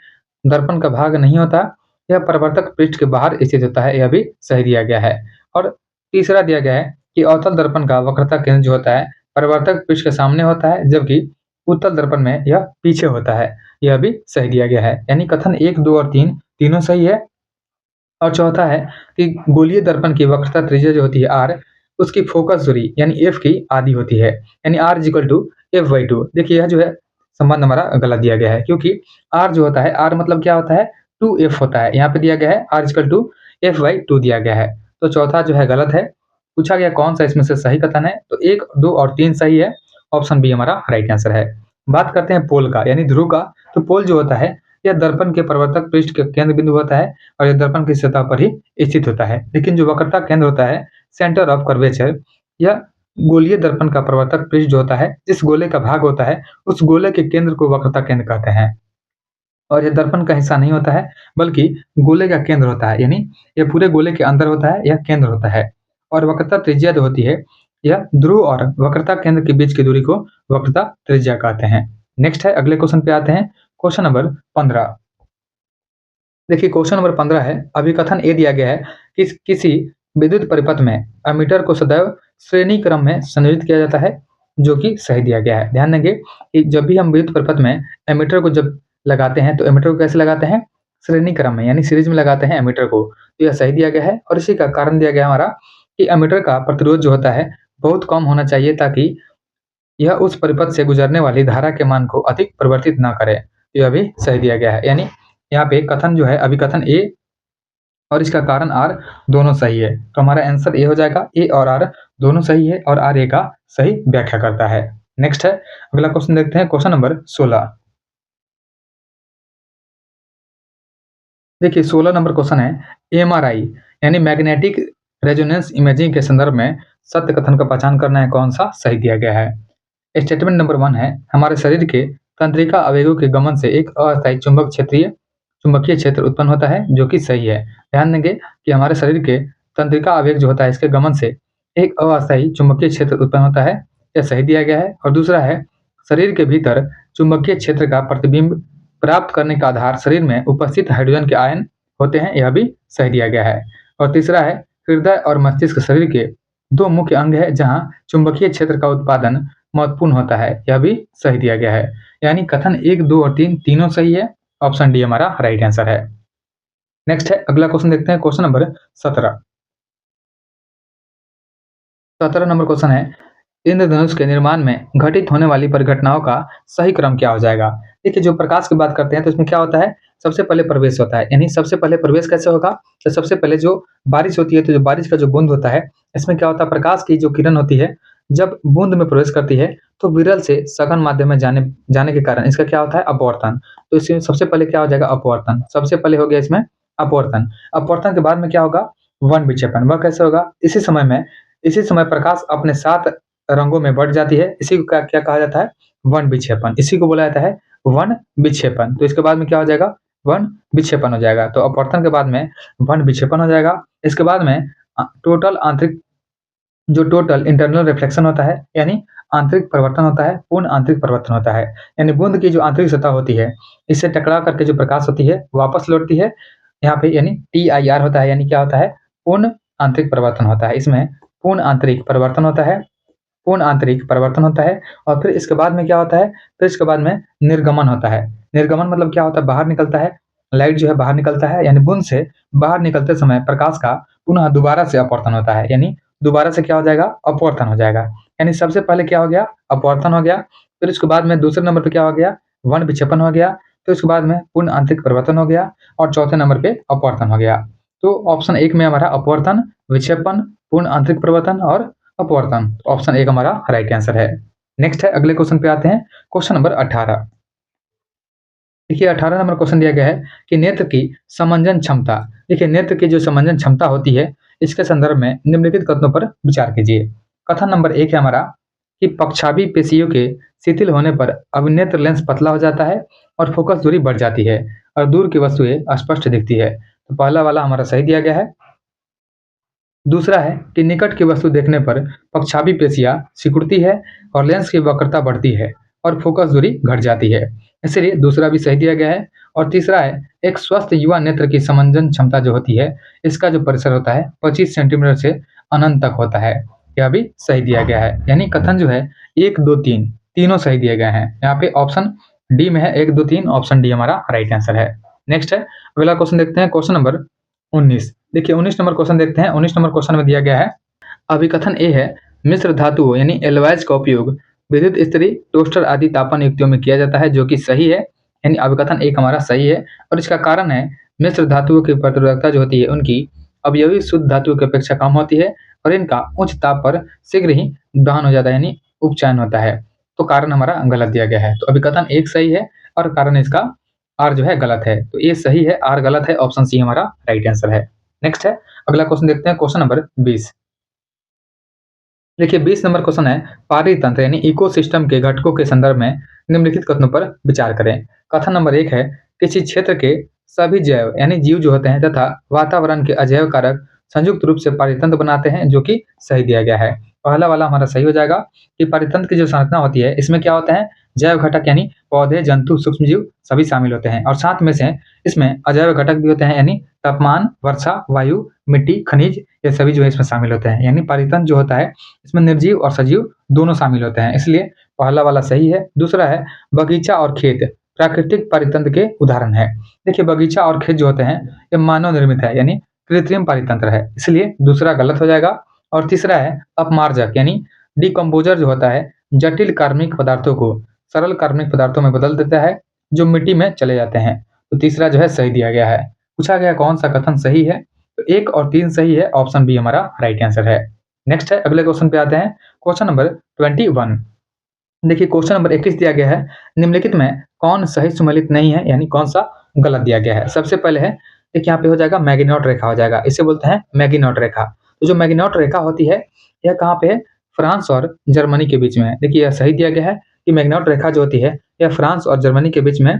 दर्पण का भाग नहीं होता, यह परावर्तक पृष्ठ के बाहर स्थित होता है, यह भी सही दिया गया है। और तीसरा दिया गया है कि अवतल दर्पण का वक्रता केंद्र जो होता है परावर्तक पृष्ठ के सामने होता है, जबकि उत्तल दर्पण में यह पीछे होता है, यह भी सही दिया गया है। यानी कथन 1, 2 और 3 तीनों सही है। और चौथा है कि गोलीय दर्पण की वक्रता त्रिज्या जो होती है r, उसकी फोकस दूरी यानी f की आधी होती है, यानी r इक्वल टू f/2। देखिए यह जो है संबंध हमारा गलत दिया गया है, क्योंकि r जो होता है r मतलब क्या होता है 2f होता है, यहाँ पे दिया गया है r इक्वल टू f/2 दिया गया है। तो चौथा जो है गलत है। पूछा गया कौन सा इसमें से सही कथन है, तो 1, 2 और 3 सही है। ऑप्शन बी हमारा राइट आंसर है। बात करते हैं पोल का यानी ध्रुव का। तो पोल जो होता है यह दर्पण के परावर्तक पृष्ठ के केंद्र बिंदु होता है और यह दर्पण की सतह पर ही स्थित होता है, लेकिन जो वक्रता केंद्र होता है सेंटर ऑफ कर्वेचर, यह गोलीय दर्पण का परावर्तक पृष्ठ जो होता है जिस गोले का भाग होता है उस गोले के केंद्र को वक्रता केंद्र कहते हैं। और यह दर्पण का हिस्सा नहीं होता है बल्कि गोले का केंद्र होता है, यानी यह पूरे गोले के अंदर होता है, यह केंद्र होता है। और वक्रता त्रिज्या जो होती है यह ध्रुव और वक्रता केंद्र के बीच की दूरी को वक्रता त्रिज्या कहते हैं। नेक्स्ट है अगले क्वेश्चन पे आते हैं, क्वेश्चन नंबर 15। देखिए क्वेश्चन नंबर 15 है अभिकथन ए दिया गया है कि किसी विद्युत परिपथ में एमीटर को सदैव श्रेणी क्रम में संयोजित किया जाता है, जो कि सही दिया गया है। ध्यान देंगे कि जब भी हम विद्युत परिपथ में एमीटर को जब लगाते हैं तो एमीटर को कैसे लगाते हैं श्रेणी क्रम में यानी सीरीज में लगाते हैं एमीटर को, तो यह सही दिया गया है। और इसी का कारण दिया गया हमारा कि एमीटर का प्रतिरोध जो होता है बहुत कम होना चाहिए ताकि यह उस परिपथ से गुजरने वाली धारा के मान को अधिक परिवर्तित ना करे, यह भी सही दिया गया है। यानी यहाँ पे कथन जो है अभिकथन ए और इसका कारण आर दोनों सही है, तो हमारा आंसर ए हो जाएगा। ए और आर दोनों सही है और आर ए का सही व्याख्या करता है। नेक्स्ट है अगला क्वेश्चन देखते हैं, क्वेश्चन नंबर 16। देखिए 16 नंबर क्वेश्चन है एमआरआई यानी मैग्नेटिक रेजोनेंस इमेजिंग के संदर्भ में सत्य कथन का पहचान करना है कौन सा सही दिया गया है। स्टेटमेंट नंबर 1 है हमारे शरीर के तंत्रिका आवेगों के गमन से एक अस्थायी चुंबकीय क्षेत्र उत्पन्न होता है, जो कि सही है। ध्यान देंगे कि हमारे शरीर के तंत्रिका आवेग जो होता है इसके गमन से एक अस्थायी चुंबकीय क्षेत्र उत्पन्न होता है, यह सही दिया गया है। और दूसरा है शरीर के भीतर चुंबकीय क्षेत्र का प्रतिबिंब प्राप्त करने का आधार शरीर में उपस्थित हाइड्रोजन के आयन होते हैं, यह भी सही दिया गया है। और तीसरा है हृदय और मस्तिष्क शरीर के दो मुख्य अंग है जहां चुंबकीय क्षेत्र का उत्पादन महत्वपूर्ण होता है, यह भी सही दिया गया है। यानी कथन 1, 2 और 3 तीनों सही है। ऑप्शन डी हमारा राइट आंसर है। नेक्स्ट है, अगला क्वेश्चन देखते हैं, क्वेश्चन नंबर 17। 17 नंबर क्वेश्चन है, इंद्रधनुष के निर्माण में घटित होने वाली परिघटनाओं का सही क्रम क्या हो जाएगा? देखिए, जो प्रकाश की बात करते हैं तो इसमें क्या होता है, सबसे पहले प्रवेश होता है। यानी सबसे पहले प्रवेश कैसे होगा? तो सबसे पहले जो बारिश होती है, तो जो बारिश का जो बूंद होता है, इसमें क्या होता है, प्रकाश की जो किरण होती है, जब बूंद में प्रवेश करती है तो विरल से सघन माध्यम में जाने जाने के कारण इसका क्या होता है, अपवर्तन। तो इसमें सबसे पहले क्या हो जाएगा, अपवर्तन। सबसे पहले हो गया इसमें अपवर्तन। अपवर्तन के बाद में क्या होगा, वन विक्षेपण। वह कैसे होगा? इसी समय प्रकाश अपने 7 रंगों में बढ़ जाती है। इसी को क्या क्या कहा जाता है, वन विक्षेपण। इसी को बोला जाता है वन विक्षेपण। तो इसके बाद में क्या हो जाएगा, वन विक्षेपण हो जाएगा। तो अपवर्तन के बाद में वन विक्षेपण हो जाएगा। इसके बाद में टोटल इंटरनल रिफ्लेक्शन होता है, यानी आंतरिक परिवर्तन होता है, पूर्ण आंतरिक परिवर्तन होता है। यानी बूंद की जो आंतरिक सतह होती है, इससे टकरा करके जो प्रकाश होती है वापस लौटती है यहाँ पे, यानी TIR होता है। यानी क्या होता है, पूर्ण आंतरिक परिवर्तन होता है। इसमें पूर्ण आंतरिक परिवर्तन होता है, पूर्ण आंतरिक परिवर्तन होता है। और फिर इसके बाद में क्या होता है, फिर इसके बाद में निर्गमन होता है। निर्गमन मतलब क्या होता है, बाहर निकलता है, लाइट जो है बाहर निकलता है। यानी बूंद से बाहर निकलते समय प्रकाश का पुनः दोबारा से अपवर्तन होता है। यानी दोबारा से क्या हो जाएगा, अपवर्तन हो जाएगा। यानी सबसे पहले क्या हो गया, अपवर्तन हो गया। फिर उसके बाद में दूसरे नंबर पे क्या हो गया, वन विक्षेपण हो गया। फिर उसके बाद में पूर्ण आंतरिक परिवर्तन हो गया और चौथे नंबर पे अपवर्तन हो गया। तो ऑप्शन 1 में हमारा अपवर्तन, विक्षेपण, पूर्ण आंतरिक परिवर्तन और अपवर्तन। ऑप्शन 1 हमारा राइट आंसर है। नेक्स्ट है, अगले क्वेश्चन पे आते हैं, क्वेश्चन नंबर 18। देखिए 18 नंबर क्वेश्चन दिया गया है कि नेत्र की समंजन क्षमता। देखिए नेत्र की जो समंजन क्षमता होती है, इसके संदर्भ में निम्नलिखित कथनों पर विचार कीजिए। कथन नंबर 1 है हमारा कि पक्षाभि पेशियों के शिथिल होने पर अभिनेत्र लेंस पतला हो जाता है और फोकस दूरी बढ़ जाती है और दूर की वस्तुएं स्पष्ट दिखती है। तो पहला वाला हमारा सही दिया गया है। दूसरा है कि निकट की वस्तु देखने पर पक्षाभि पेशियां सिकुड़ती है और लेंस की वक्रता बढ़ती है और फोकस दूरी घट जाती है, इसलिए दूसरा भी सही दिया गया है। और तीसरा है, एक स्वस्थ युवा नेत्र की समंजन क्षमता जो होती है, इसका जो परिसर होता है 25 सेंटीमीटर से अनंत तक होता है, यह भी सही दिया गया है। यानी कथन जो है 1, 2, 3 तीनों सही दिए गए हैं। यहाँ पे ऑप्शन डी में है 1, 2, 3, ऑप्शन डी हमारा राइट आंसर है। नेक्स्ट है, अगला क्वेश्चन देखते हैं, क्वेश्चन नंबर 19। देखिए 19 नंबर क्वेश्चन देखते हैं। 19 नंबर क्वेश्चन में दिया गया है, अभिकथन ए है, मिश्र धातुओं यानी एलॉयज का उपयोग विद्युत इस्त्री, टोस्टर आदि तापन युक्तियों में किया जाता है, जो कि सही है। यानी अभिकथन एक हमारा सही है और इसका कारण है, मिश्र धातुओं की प्रतिरोधकता जो होती है उनकी अवयवी शुद्ध धातुओं की अपेक्षा कम होती है और इनका उच्च ताप पर शीघ्र ही दहन हो जाता है, यानी उपचयन होता है। तो कारण हमारा गलत दिया गया है। तो अभिकथन एक सही है और कारण इसका आर जो है गलत है। तो ए सही है, आर गलत है, ऑप्शन सी हमारा राइट आंसर है। नेक्स्ट है, अगला क्वेश्चन देखते हैं, क्वेश्चन नंबर 20। देखिए 20 नंबर क्वेश्चन है, पारितंत्र यानी इकोसिस्टम के घटकों के संदर्भ में निम्नलिखित कथनों पर विचार करें। कथन नंबर 1 है, किसी क्षेत्र के सभी जैव यानी जीव जो होते हैं तथा वातावरण के अजैव कारक संयुक्त रूप से पारितंत्र बनाते हैं, जो कि सही दिया गया है। पहला वाला हमारा सही हो जाएगा कि पारितंत्र की जो संरचना होती है, इसमें क्या होता है, जैव घटक यानी पौधे, जंतु, सूक्ष्मजीव सभी शामिल होते हैं और साथ में से इसमें अजैव घटक भी होते हैं, यानी तापमान, वर्षा, वायु, मिट्टी, खनिज, ये सभी जो है इसमें शामिल होते हैं। यानी पारितंत्र जो होता है इसमें निर्जीव और सजीव दोनों शामिल होते हैं, इसलिए पहला वाला सही है। दूसरा है, बगीचा और खेत प्राकृतिक पारितंत्र के उदाहरण है। देखिए बगीचा और खेत जो होते हैं ये मानव निर्मित है, यानी कृत्रिम पारितंत्र है, इसलिए दूसरा गलत हो जाएगा। और तीसरा है, अपमार्जक यानी डिकम्पोजर जो होता है जटिल कार्बनिक पदार्थों को सरल कार्बनिक पदार्थों में बदल देता है, जो मिट्टी में चले जाते हैं। तो तीसरा जो है सही दिया गया है। पूछा गया कौन सा कथन सही है, तो 1 और 3 सही है, ऑप्शन बी हमारा राइट आंसर है। नेक्स्ट है, अगले क्वेश्चन पे आते हैं, क्वेश्चन नंबर 21। देखिए क्वेश्चन नंबर 21 दिया गया है, निम्नलिखित में कौन सही सुमेलित नहीं है, यानी कौन सा गलत दिया गया है। सबसे पहले है, एक यहाँ पे हो जाएगा मैगिनॉट रेखा हो जाएगा, इसे बोलते हैं मैगिनॉट रेखा। तो जो मैगिनॉट रेखा होती है यह कहाँ पे है, फ्रांस और जर्मनी के बीच में है। देखिए यह सही दिया गया है कि मैगिनॉट रेखा जो होती है यह फ्रांस और जर्मनी के बीच में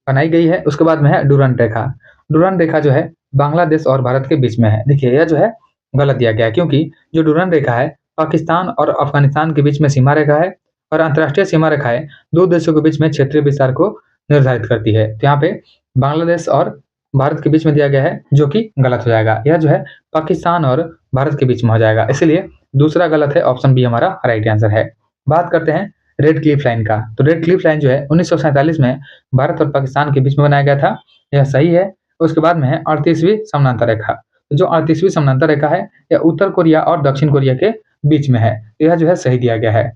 बनाई गई है। उसके बाद में है डुरंड रेखा। डुरंड रेखा जो है बांग्लादेश और भारत के बीच में है। देखिए यह जो है गलत दिया गया है, क्योंकि जो डुरंड रेखा है पाकिस्तान और अफगानिस्तान के बीच में सीमा रेखा है और अंतर्राष्ट्रीय सीमा रेखाएं दो देशों के बीच में क्षेत्रीय विस्तार को निर्धारित करती है। तो यहाँ पे बांग्लादेश और भारत के बीच में दिया गया है, जो कि गलत हो जाएगा। यह जो है पाकिस्तान और भारत के बीच में हो जाएगा, इसलिए दूसरा गलत है, ऑप्शन बी हमारा राइट आंसर है। बात करते हैं रेड क्लिफ लाइन का। तो रेड क्लिफ लाइन जो है 1947 में भारत और पाकिस्तान के बीच में बनाया गया था, यह सही है। उसके बाद में है 38वीं समानांतर रेखा। तो जो 38वीं समानांतर रेखा है, यह उत्तर कोरिया और दक्षिण कोरिया के बीच में है, तो यह जो है सही दिया गया है।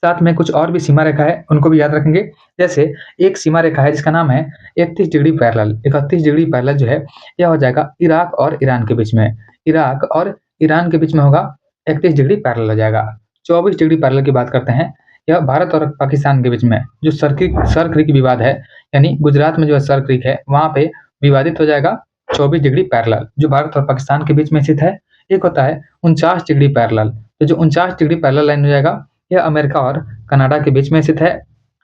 साथ में कुछ और भी सीमा रेखा है, उनको भी याद रखेंगे। जैसे एक सीमा रेखा है जिसका नाम है 31 डिग्री पैरेलल। 31 डिग्री पैरेलल जो है यह हो जाएगा इराक और ईरान के बीच में। इराक और ईरान के बीच में होगा 31 डिग्री पैरेलल हो जाएगा। 24 डिग्री पैरेलल की बात करते हैं, यह भारत और पाकिस्तान के बीच में जो सर क्रीक विवाद है, यानी गुजरात में जो सर क्रीक है वहाँ पे विवादित हो जाएगा 24 डिग्री पैरेलल, जो भारत और पाकिस्तान के बीच में स्थित है। एक होता है 49 डिग्री पैरेलल। तो जो 49 डिग्री पैरेलल लाइन हो जाएगा, यह अमेरिका और कनाडा के बीच में स्थित है।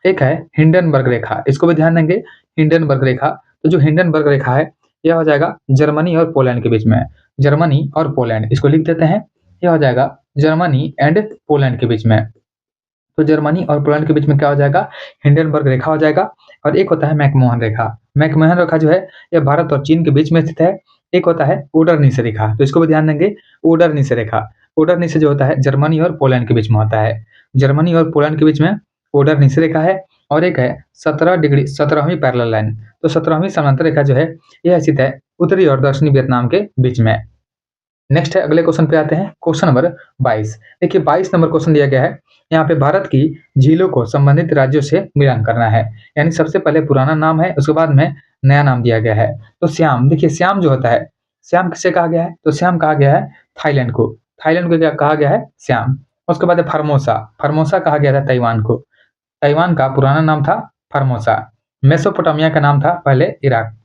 एक है हिंडनबर्ग रेखा, इसको भी ध्यान देंगे। हिंडनबर्ग रेखा, तो जो हिंडनबर्ग रेखा है यह हो जाएगा जर्मनी और पोलैंड के बीच में। जर्मनी और पोलैंड, इसको लिख देते हैं। यह हो जाएगा जर्मनी एंड पोलैंड के बीच में। तो जर्मनी और पोलैंड के बीच में क्या हो जाएगा, हिंडनबर्ग रेखा हो जाएगा। और एक होता है मैकमोहन रेखा। मैकमोहन रेखा जो है यह भारत और चीन के बीच में स्थित है। एक होता है ओडरनिस रेखा, तो इसको भी ध्यान देंगे। ओडरनिस रेखा, ओडरनिस जो होता है जर्मनी और पोलैंड के बीच में होता है। जर्मनी और पोलैंड के बीच में ओडरनिस रेखा है। और एक है 17वीं पैरेलल लाइन। तो 17वीं समांतर रेखा जो है यह स्थित है उत्तरी और दक्षिणी वियतनाम के बीच में। नेक्स्ट है, अगले क्वेश्चन पे आते हैं, क्वेश्चन नंबर 22। देखिए 22 नंबर क्वेश्चन दिया गया है। यहाँ पे भारत की झीलों को संबंधित राज्यों से मिलान करना है, यानी सबसे पहले पुराना नाम है, उसके बाद में नया नाम दिया गया है। तो श्याम, देखिए श्याम जो होता है, श्याम किसे कहा गया है, तो श्याम कहा गया है थाईलैंड को। थाईलैंड को क्या कहा गया है, श्याम। उसके बाद है फॉर्मोसा। फॉर्मोसा कहा गया था ताइवान को। ताइवान का पुराना नाम था फॉर्मोसा। मेसोपोटामिया का नाम था पहले इराक,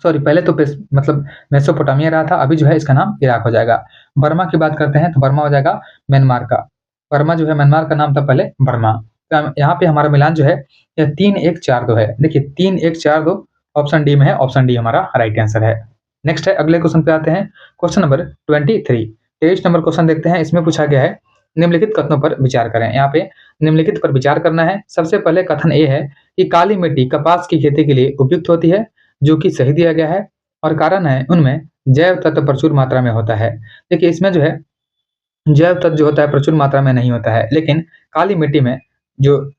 सॉरी पहले तो मतलब मेसोपोटामिया रहा था, अभी जो है इसका नाम इराक हो जाएगा। बर्मा की बात करते हैं तो बर्मा हो जाएगा म्यांमार का। बर्मा जो है म्यांमार का नाम था पहले बर्मा। तो यहाँ पे हमारा मिलान जो है यह 3-1-4-2 है। देखिए 3-1-4-2 ऑप्शन डी में है, ऑप्शन डी हमारा राइट आंसर है। नेक्स्ट है, अगले क्वेश्चन पे आते हैं, क्वेश्चन नंबर 23। 23 नंबर क्वेश्चन देखते हैं। इसमें पूछा गया है निम्नलिखित कथनों पर विचार करें। यहाँ पे निम्नलिखित पर विचार करना है। सबसे पहले कथन ए है कि काली मिट्टी कपास की खेती के लिए उपयुक्त होती है, जो कि सही दिया गया है। और कारण है उनमें जैव तत्व प्रचुर मात्रा में होता है। देखिए इसमें जो है जैव तत्व जो होता है प्रचुर मात्रा में नहीं होता है, लेकिन काली मिट्टी में जो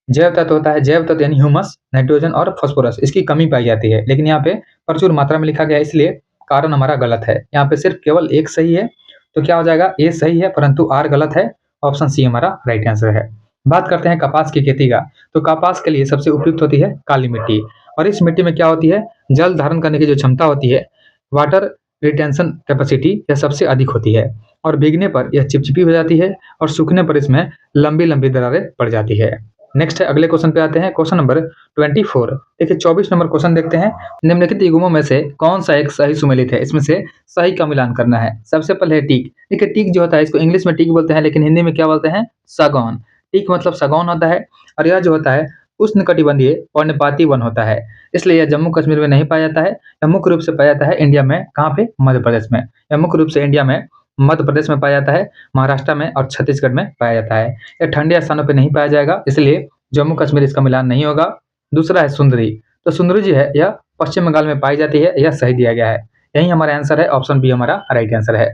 जैव तत्व होता है, जैव तत्व यानी ह्यूमस, नाइट्रोजन और फास्फोरस, इसकी कमी पाई जाती है। लेकिन यहाँ पे प्रचुर मात्रा में लिखा गया है, इसलिए कारण हमारा गलत है। यहाँ पे सिर्फ केवल एक सही है, तो क्या हो जाएगा, ए सही है परंतु आर गलत है। ऑप्शन सी हमारा राइट आंसर है। बात करते हैं कपास की खेती का। तो कपास के लिए सबसे उपयुक्त होती है काली मिट्टी। और इस मिट्टी में क्या होती है, जल धारण करने की जो क्षमता होती है, वाटर रिटेंशन कैपेसिटी, यह सबसे अधिक होती है। और भीगने पर यह चिपचिपी हो जाती है और सूखने पर इसमें लंबी लंबी दरारें पड़ जाती है। नेक्स्ट है, अगले क्वेश्चन पे आते हैं, क्वेश्चन नंबर 24। देखिए 24 नंबर क्वेश्चन देखते हैं। निम्नलिखित युग्मों में से कौन सा एक सही सुमेलित है, इसमें से सही का मिलान करना है। सबसे पहले है टीक। देखिए टीक जो होता है इसको इंग्लिश में टीक बोलते हैं, लेकिन हिंदी में क्या बोलते हैं, सागौन। टीक मतलब सागौन होता है। और यह जो होता है उष्णकटिबंधीय पर्णपाती वन होता है, इसलिए यह जम्मू कश्मीर में नहीं पाया जाता है। यह मुख्य रूप से पाया जाता है इंडिया में, कहाँ पे, मध्य प्रदेश में। यह मुख्य रूप से इंडिया में मध्य प्रदेश में पाया जाता है, महाराष्ट्र में और छत्तीसगढ़ में पाया जाता है। यह ठंडे स्थानों पर नहीं पाया जाएगा, इसलिए जम्मू कश्मीर इसका मिलान नहीं होगा। दूसरा है सुंदरी। तो सुंदरी जो है यह पश्चिम बंगाल में पाई जाती है, यह सही दिया गया है। यही हमारा आंसर है, ऑप्शन बी हमारा राइट आंसर है।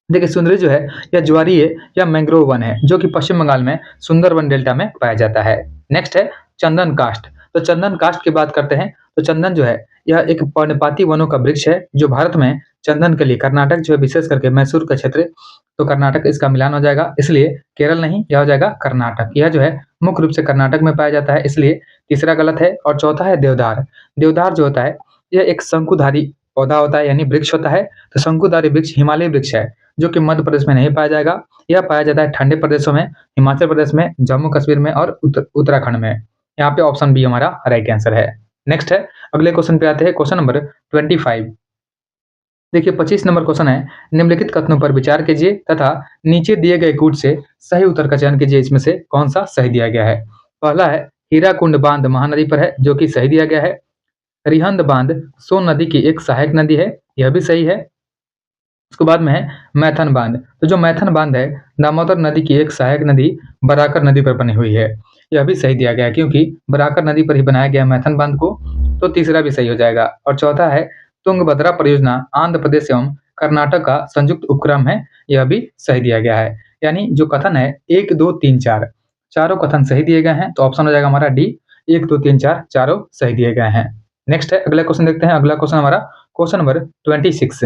देखिए सुंदरी जो है यह ज्वारीय या मैंग्रोव वन है, जो कि पश्चिम बंगाल में सुंदरबन डेल्टा में पाया जाता है। नेक्स्ट है चंदन काष्ठ। तो चंदन काष्ठ की बात करते हैं। तो चंदन जो है यह एक पर्णपाती वनों का वृक्ष है, जो भारत में चंदन के लिए कर्नाटक जो है, विशेष करके मैसूर का क्षेत्र, तो कर्नाटक इसका मिलान हो जाएगा, इसलिए केरल नहीं, यह हो जाएगा कर्नाटक। यह जो है मुख्य रूप से कर्नाटक में पाया जाता है, इसलिए तीसरा गलत है। और चौथा है देवदार। देवदार जो होता है यह एक शंकुधारी पौधा होता है, यानी वृक्ष होता है। तो शंकुधारी वृक्ष हिमालय वृक्ष है, जो कि मध्य प्रदेश में नहीं पाया जाएगा। यह पाया जाता है ठंडे प्रदेशों में, हिमाचल प्रदेश में, जम्मू कश्मीर में और उत्तराखंड में। यहाँ पे ऑप्शन बी हमारा राइट आंसर है। नेक्स्ट है, अगले क्वेश्चन पे आते हैं, क्वेश्चन नंबर 25। देखिए 25 नंबर क्वेश्चन है, निम्नलिखित कथनों पर विचार कीजिए तथा नीचे दिए गए कूट से सही उत्तर का चयन कीजिए। इसमें से कौन सा सही दिया गया है। पहला है हीराकुंड बांध महानदी पर है, जो कि सही दिया गया है। रिहंद बांध सोन नदी की एक सहायक नदी है, यह भी सही है। उसके बाद में है मैथन बांध। तो जो मैथन बांध है दामोदर नदी की एक सहायक नदी बराकर नदी पर बनी हुई है। यह भी सही दिया गया है क्योंकि बराकर नदी पर ही बनाया गया मैथन बांध को, तो तीसरा भी सही हो जाएगा। और चौथा है तुंगभद्रा परियोजना आंध्र प्रदेश एवं कर्नाटक का संयुक्त उपक्रम है, यह भी सही दिया गया है। यानी जो कथन है 1, 2, 3, 4 चारों कथन सही दिए गए हैं, तो ऑप्शन हो जाएगा हमारा डी 1, 2, 3, 4 चारों सही दिए गए हैं। नेक्स्ट है अगला क्वेश्चन देखते हैं। अगला क्वेश्चन हमारा क्वेश्चन नंबर 26।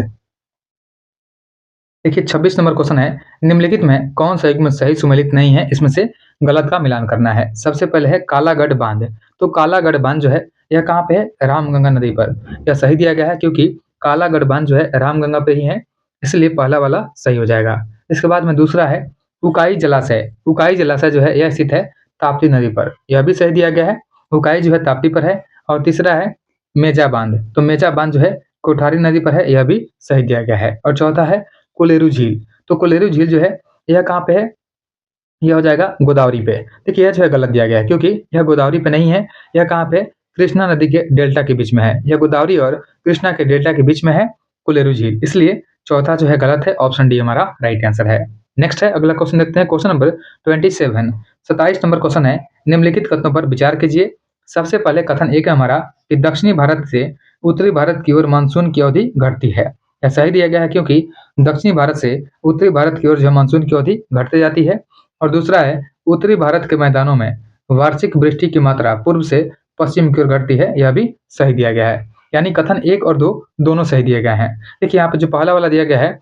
देखिए 26 नंबर क्वेश्चन है, निम्नलिखित में कौन सा युग्म सही सुमेलित नहीं है, इसमें से गलत का मिलान करना है। सबसे पहले है कालागढ़ बांध। तो कालागढ़ बांध जो है यह कहाँ पे है, रामगंगा नदी पर। यह सही दिया गया है क्योंकि कालागढ़ बांध जो है रामगंगा पे ही है, इसलिए पहला वाला सही हो जाएगा। इसके बाद में दूसरा है उकाई जलाशय। उकाई जलाशय जो है यह स्थित है ताप्ती नदी पर, यह भी सही दिया गया है। उकाई जो है ताप्ती पर है। और तीसरा है मेजा बांध। तो मेजा बांध जो है कोठारी नदी पर है, यह भी सही दिया गया है। और चौथा है कोलेरू झील। तो कोलेरू झील जो है यह कहाँ पे है, यह हो जाएगा गोदावरी पे। देखिए यह जो है गलत दिया गया है क्योंकि यह गोदावरी पे नहीं है, यह कहाँ पे कृष्णा नदी के डेल्टा के बीच में है। यह गोदावरी और कृष्णा के डेल्टा के बीच में है कोलेरू झील, इसलिए चौथा जो है गलत है, ऑप्शन डी हमारा राइट आंसर है। नेक्स्ट है अगला क्वेश्चन देखते हैं, क्वेश्चन नंबर 27। 27 नंबर क्वेश्चन है, निम्नलिखित कथनों पर विचार कीजिए। सबसे पहले कथन एक है हमारा कि दक्षिणी भारत से उत्तरी भारत की ओर मानसून की अवधि घटती है। यह सही दिया गया है क्योंकि दक्षिणी भारत से उत्तरी भारत की ओर जो मानसून की अवधि घटती जाती है। और दूसरा है उत्तरी भारत के मैदानों में वार्षिक वृष्टि की मात्रा पूर्व से पश्चिम की ओर घटती है, यह भी सही दिया गया है। यानी कथन 1 और 2 दोनों सही दिए गए हैं। देखिए यहाँ पे जो पहला वाला दिया गया है,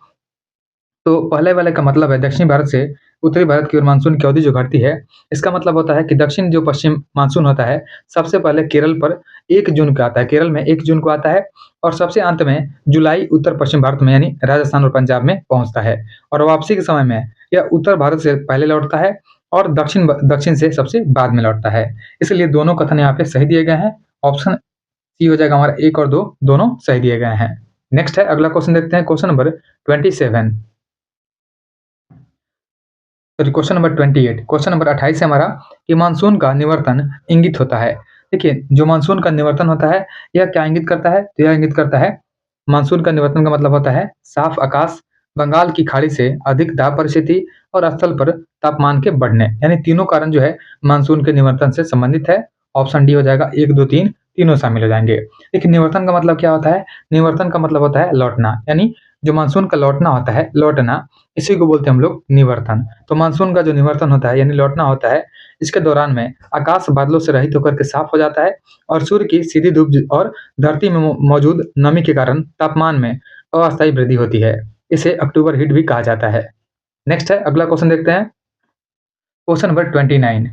तो पहले वाले का मतलब है दक्षिणी भारत से उत्तरी भारत की ओर मानसून की अवधि जो घटती है, इसका मतलब होता है कि दक्षिण जो पश्चिम मानसून होता है सबसे पहले केरल पर 1 जून को आता है, केरल में 1 जून को आता है, और सबसे अंत में जुलाई उत्तर पश्चिम भारत में यानी राजस्थान और पंजाब में पहुंचता है। और वापसी के समय में यह उत्तर भारत से पहले लौटता है और दक्षिण दक्षिण से सबसे बाद में लौटता है। इसलिए दोनों कथन यहाँ पे सही दिए गए हैं। ऑप्शन सी हो जाएगा हमारा 1 और 2 दोनों सही दिए गए हैं। नेक्स्ट है अगला क्वेश्चन देखते हैं, question number 27। Sorry question number 28। Question number 28 है हमारा कि मानसून का निवर्तन इंगित होता है। देखिए जो मानसून का निवर्तन होता है यह क्या इंगित करता है, तो यह इंगित करता है, मानसून का निवर्तन का मतलब होता है साफ आकाश, बंगाल की खाड़ी से अधिक दाब परिस्थिति और स्थल पर तापमान के बढ़ने, यानी तीनों कारण जो है मानसून के निवर्तन से संबंधित है। ऑप्शन डी हो जाएगा 1, 2, 3 तीनों शामिल हो जाएंगे। देखिए निवर्तन का मतलब क्या होता है, निवर्तन का मतलब होता है लौटना, यानी जो मानसून का लौटना होता है, लौटना, इसी को बोलते हैं हम लोग निवर्तन। तो मानसून का जो निवर्तन होता है यानी लौटना होता है, इसके दौरान में आकाश बादलों से रहित होकर के साफ हो जाता है और सूर्य की सीधी धूप और धरती में मौजूद नमी के कारण तापमान में अस्थायी वृद्धि होती है। इसे अक्टूबर हीट भी कहा जाता है। नेक्स्ट है अगला क्वेश्चन देखते हैं, क्वेश्चन नंबर 29।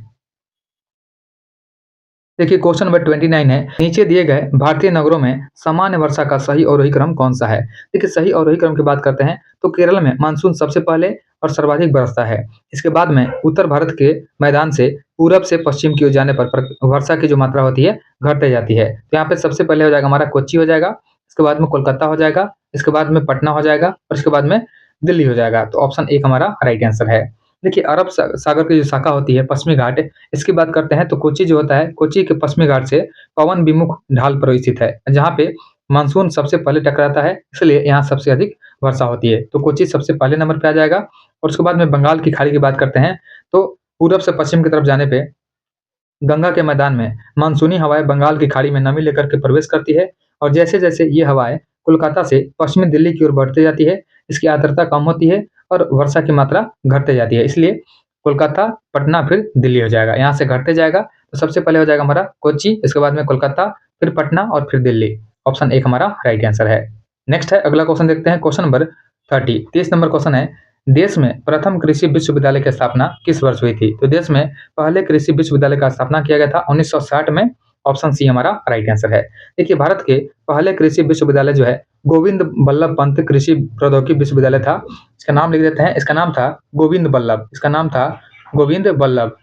देखिए क्वेश्चन नंबर 29 है, नीचे दिए गए भारतीय नगरों में सामान्य वर्षा का सही अवरोही क्रम कौन सा है। देखिए सही अवरोही क्रम की बात करते हैं तो केरल में मानसून सबसे पहले और सर्वाधिक बरसता है। इसके बाद में उत्तर भारत के मैदान से पूरब से पश्चिम की ओर जाने पर वर्षा की जो मात्रा होती है घटते जाती है। तो यहाँ पे सबसे पहले हो जाएगा हमारा कोच्चि हो जाएगा, इसके बाद में कोलकाता हो जाएगा, इसके बाद में पटना हो जाएगा और इसके बाद में दिल्ली हो जाएगा। तो ऑप्शन 1 हमारा राइट आंसर है। देखिए अरब सागर की जो शाखा होती है पश्चिमी घाट, इसकी बात करते हैं तो कोच्चि जो होता है, कोच्चि के पश्चिमी घाट से पवन विमुख ढाल पर स्थित है, जहाँ पे मानसून सबसे पहले टकराता है, इसलिए यहाँ सबसे अधिक वर्षा होती है। तो कोच्चि सबसे पहले नंबर पे आ जाएगा। और उसके बाद में बंगाल की खाड़ी की बात करते हैं तो पूरब से पश्चिम की तरफ जाने पे गंगा के मैदान में मानसूनी हवाएं बंगाल की खाड़ी में नमी लेकर के प्रवेश करती है और जैसे जैसे ये हवाएं कोलकाता से पश्चिमी दिल्ली की ओर बढ़ती जाती है, इसकी आर्द्रता कम होती है और वर्षा की मात्रा घटते जाती है, इसलिए कोलकाता, पटना फिर दिल्ली हो जाएगा। यहाँ से घटते जाएगा तो सबसे पहले हो जाएगा हमारा कोच्चि, इसके बाद में कोलकाता, फिर पटना और फिर दिल्ली। ऑप्शन 1 हमारा राइट आंसर है। नेक्स्ट है अगला क्वेश्चन देखते हैं, क्वेश्चन नंबर 30 नंबर क्वेश्चन है, देश में प्रथम कृषि विश्वविद्यालय की स्थापना किस वर्ष हुई थी। तो देश में पहले कृषि विश्वविद्यालय का स्थापना किया गया था 1960 में। ऑप्शन सी हमारा राइट आंसर है। देखिए भारत के पहले कृषि विश्वविद्यालय जो है गोविंद बल्लभ पंत कृषि प्रौद्योगिकी विश्वविद्यालय था। इसका नाम लिख देते हैं, इसका नाम था गोविंद बल्लभ, इसका नाम था गोविंद बल्लभ,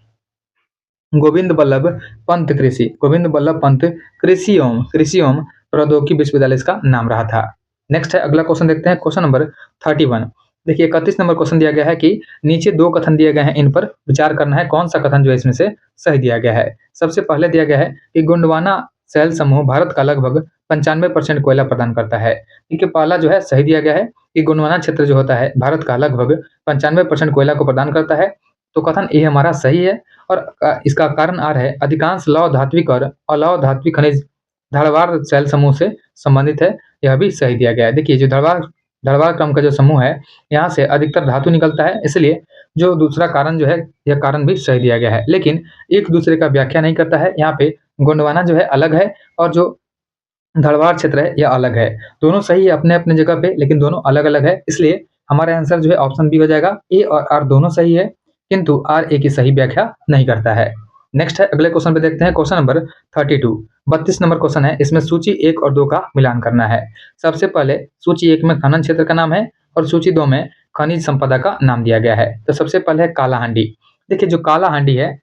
गोविंद बल्लभ पंत कृषि, गोविंद बल्लभ पंत कृषि एवं प्रौद्योगिकी विश्वविद्यालय इसका नाम रहा था। नेक्स्ट है अगला क्वेश्चन देखते हैं, क्वेश्चन नंबर 31। देखिए 31 नंबर क्वेश्चन दिया गया है कि नीचे 2 कथन दिए गए हैं, इन पर विचार करना है कौन सा कथन जो है इसमें से सही दिया गया है। सबसे पहले दिया गया है कि गोंडवाना शैल समूह भारत का लगभग 95% कोयला प्रदान करता है। देखिए पहला जो है सही दिया गया है कि गोंडवाना क्षेत्र जो होता है भारत का लगभग 95% कोयला को प्रदान करता है। तो कथन ए हमारा सही है और इसका कारण आर है अधिकांश लौह धात्विक और अलौह धात्विक खनिज ढलवार शैल समूह से संबंधित है। यह भी सही दिया गया है। देखिए जो ढलवार ढलवार क्रम का जो समूह है यहाँ से अधिकतर धातु निकलता है, इसलिए जो दूसरा कारण जो है यह कारण भी सही दिया गया है। लेकिन एक दूसरे का व्याख्या नहीं करता है। यहाँ पे गोंडवाना जो है अलग है और जो धड़वार क्षेत्र है यह अलग है। दोनों सही है अपने अपने जगह पे, लेकिन दोनों अलग अलग है, इसलिए हमारा आंसर जो है ऑप्शन बी हो जाएगा। ए और आर दोनों सही है, किंतु आर ए की सही व्याख्या नहीं करता है। नेक्स्ट है अगले क्वेश्चन पे देखते हैं। क्वेश्चन नंबर 32 32 नंबर क्वेश्चन है। इसमें सूची 1 और 2 का मिलान करना है। सबसे पहले सूची 1 में खनन क्षेत्र का नाम है और सूची 2 में खनिज संपदा का नाम दिया गया है। तो सबसे पहले है कालाहांडी। देखिए जो कालाहांडी है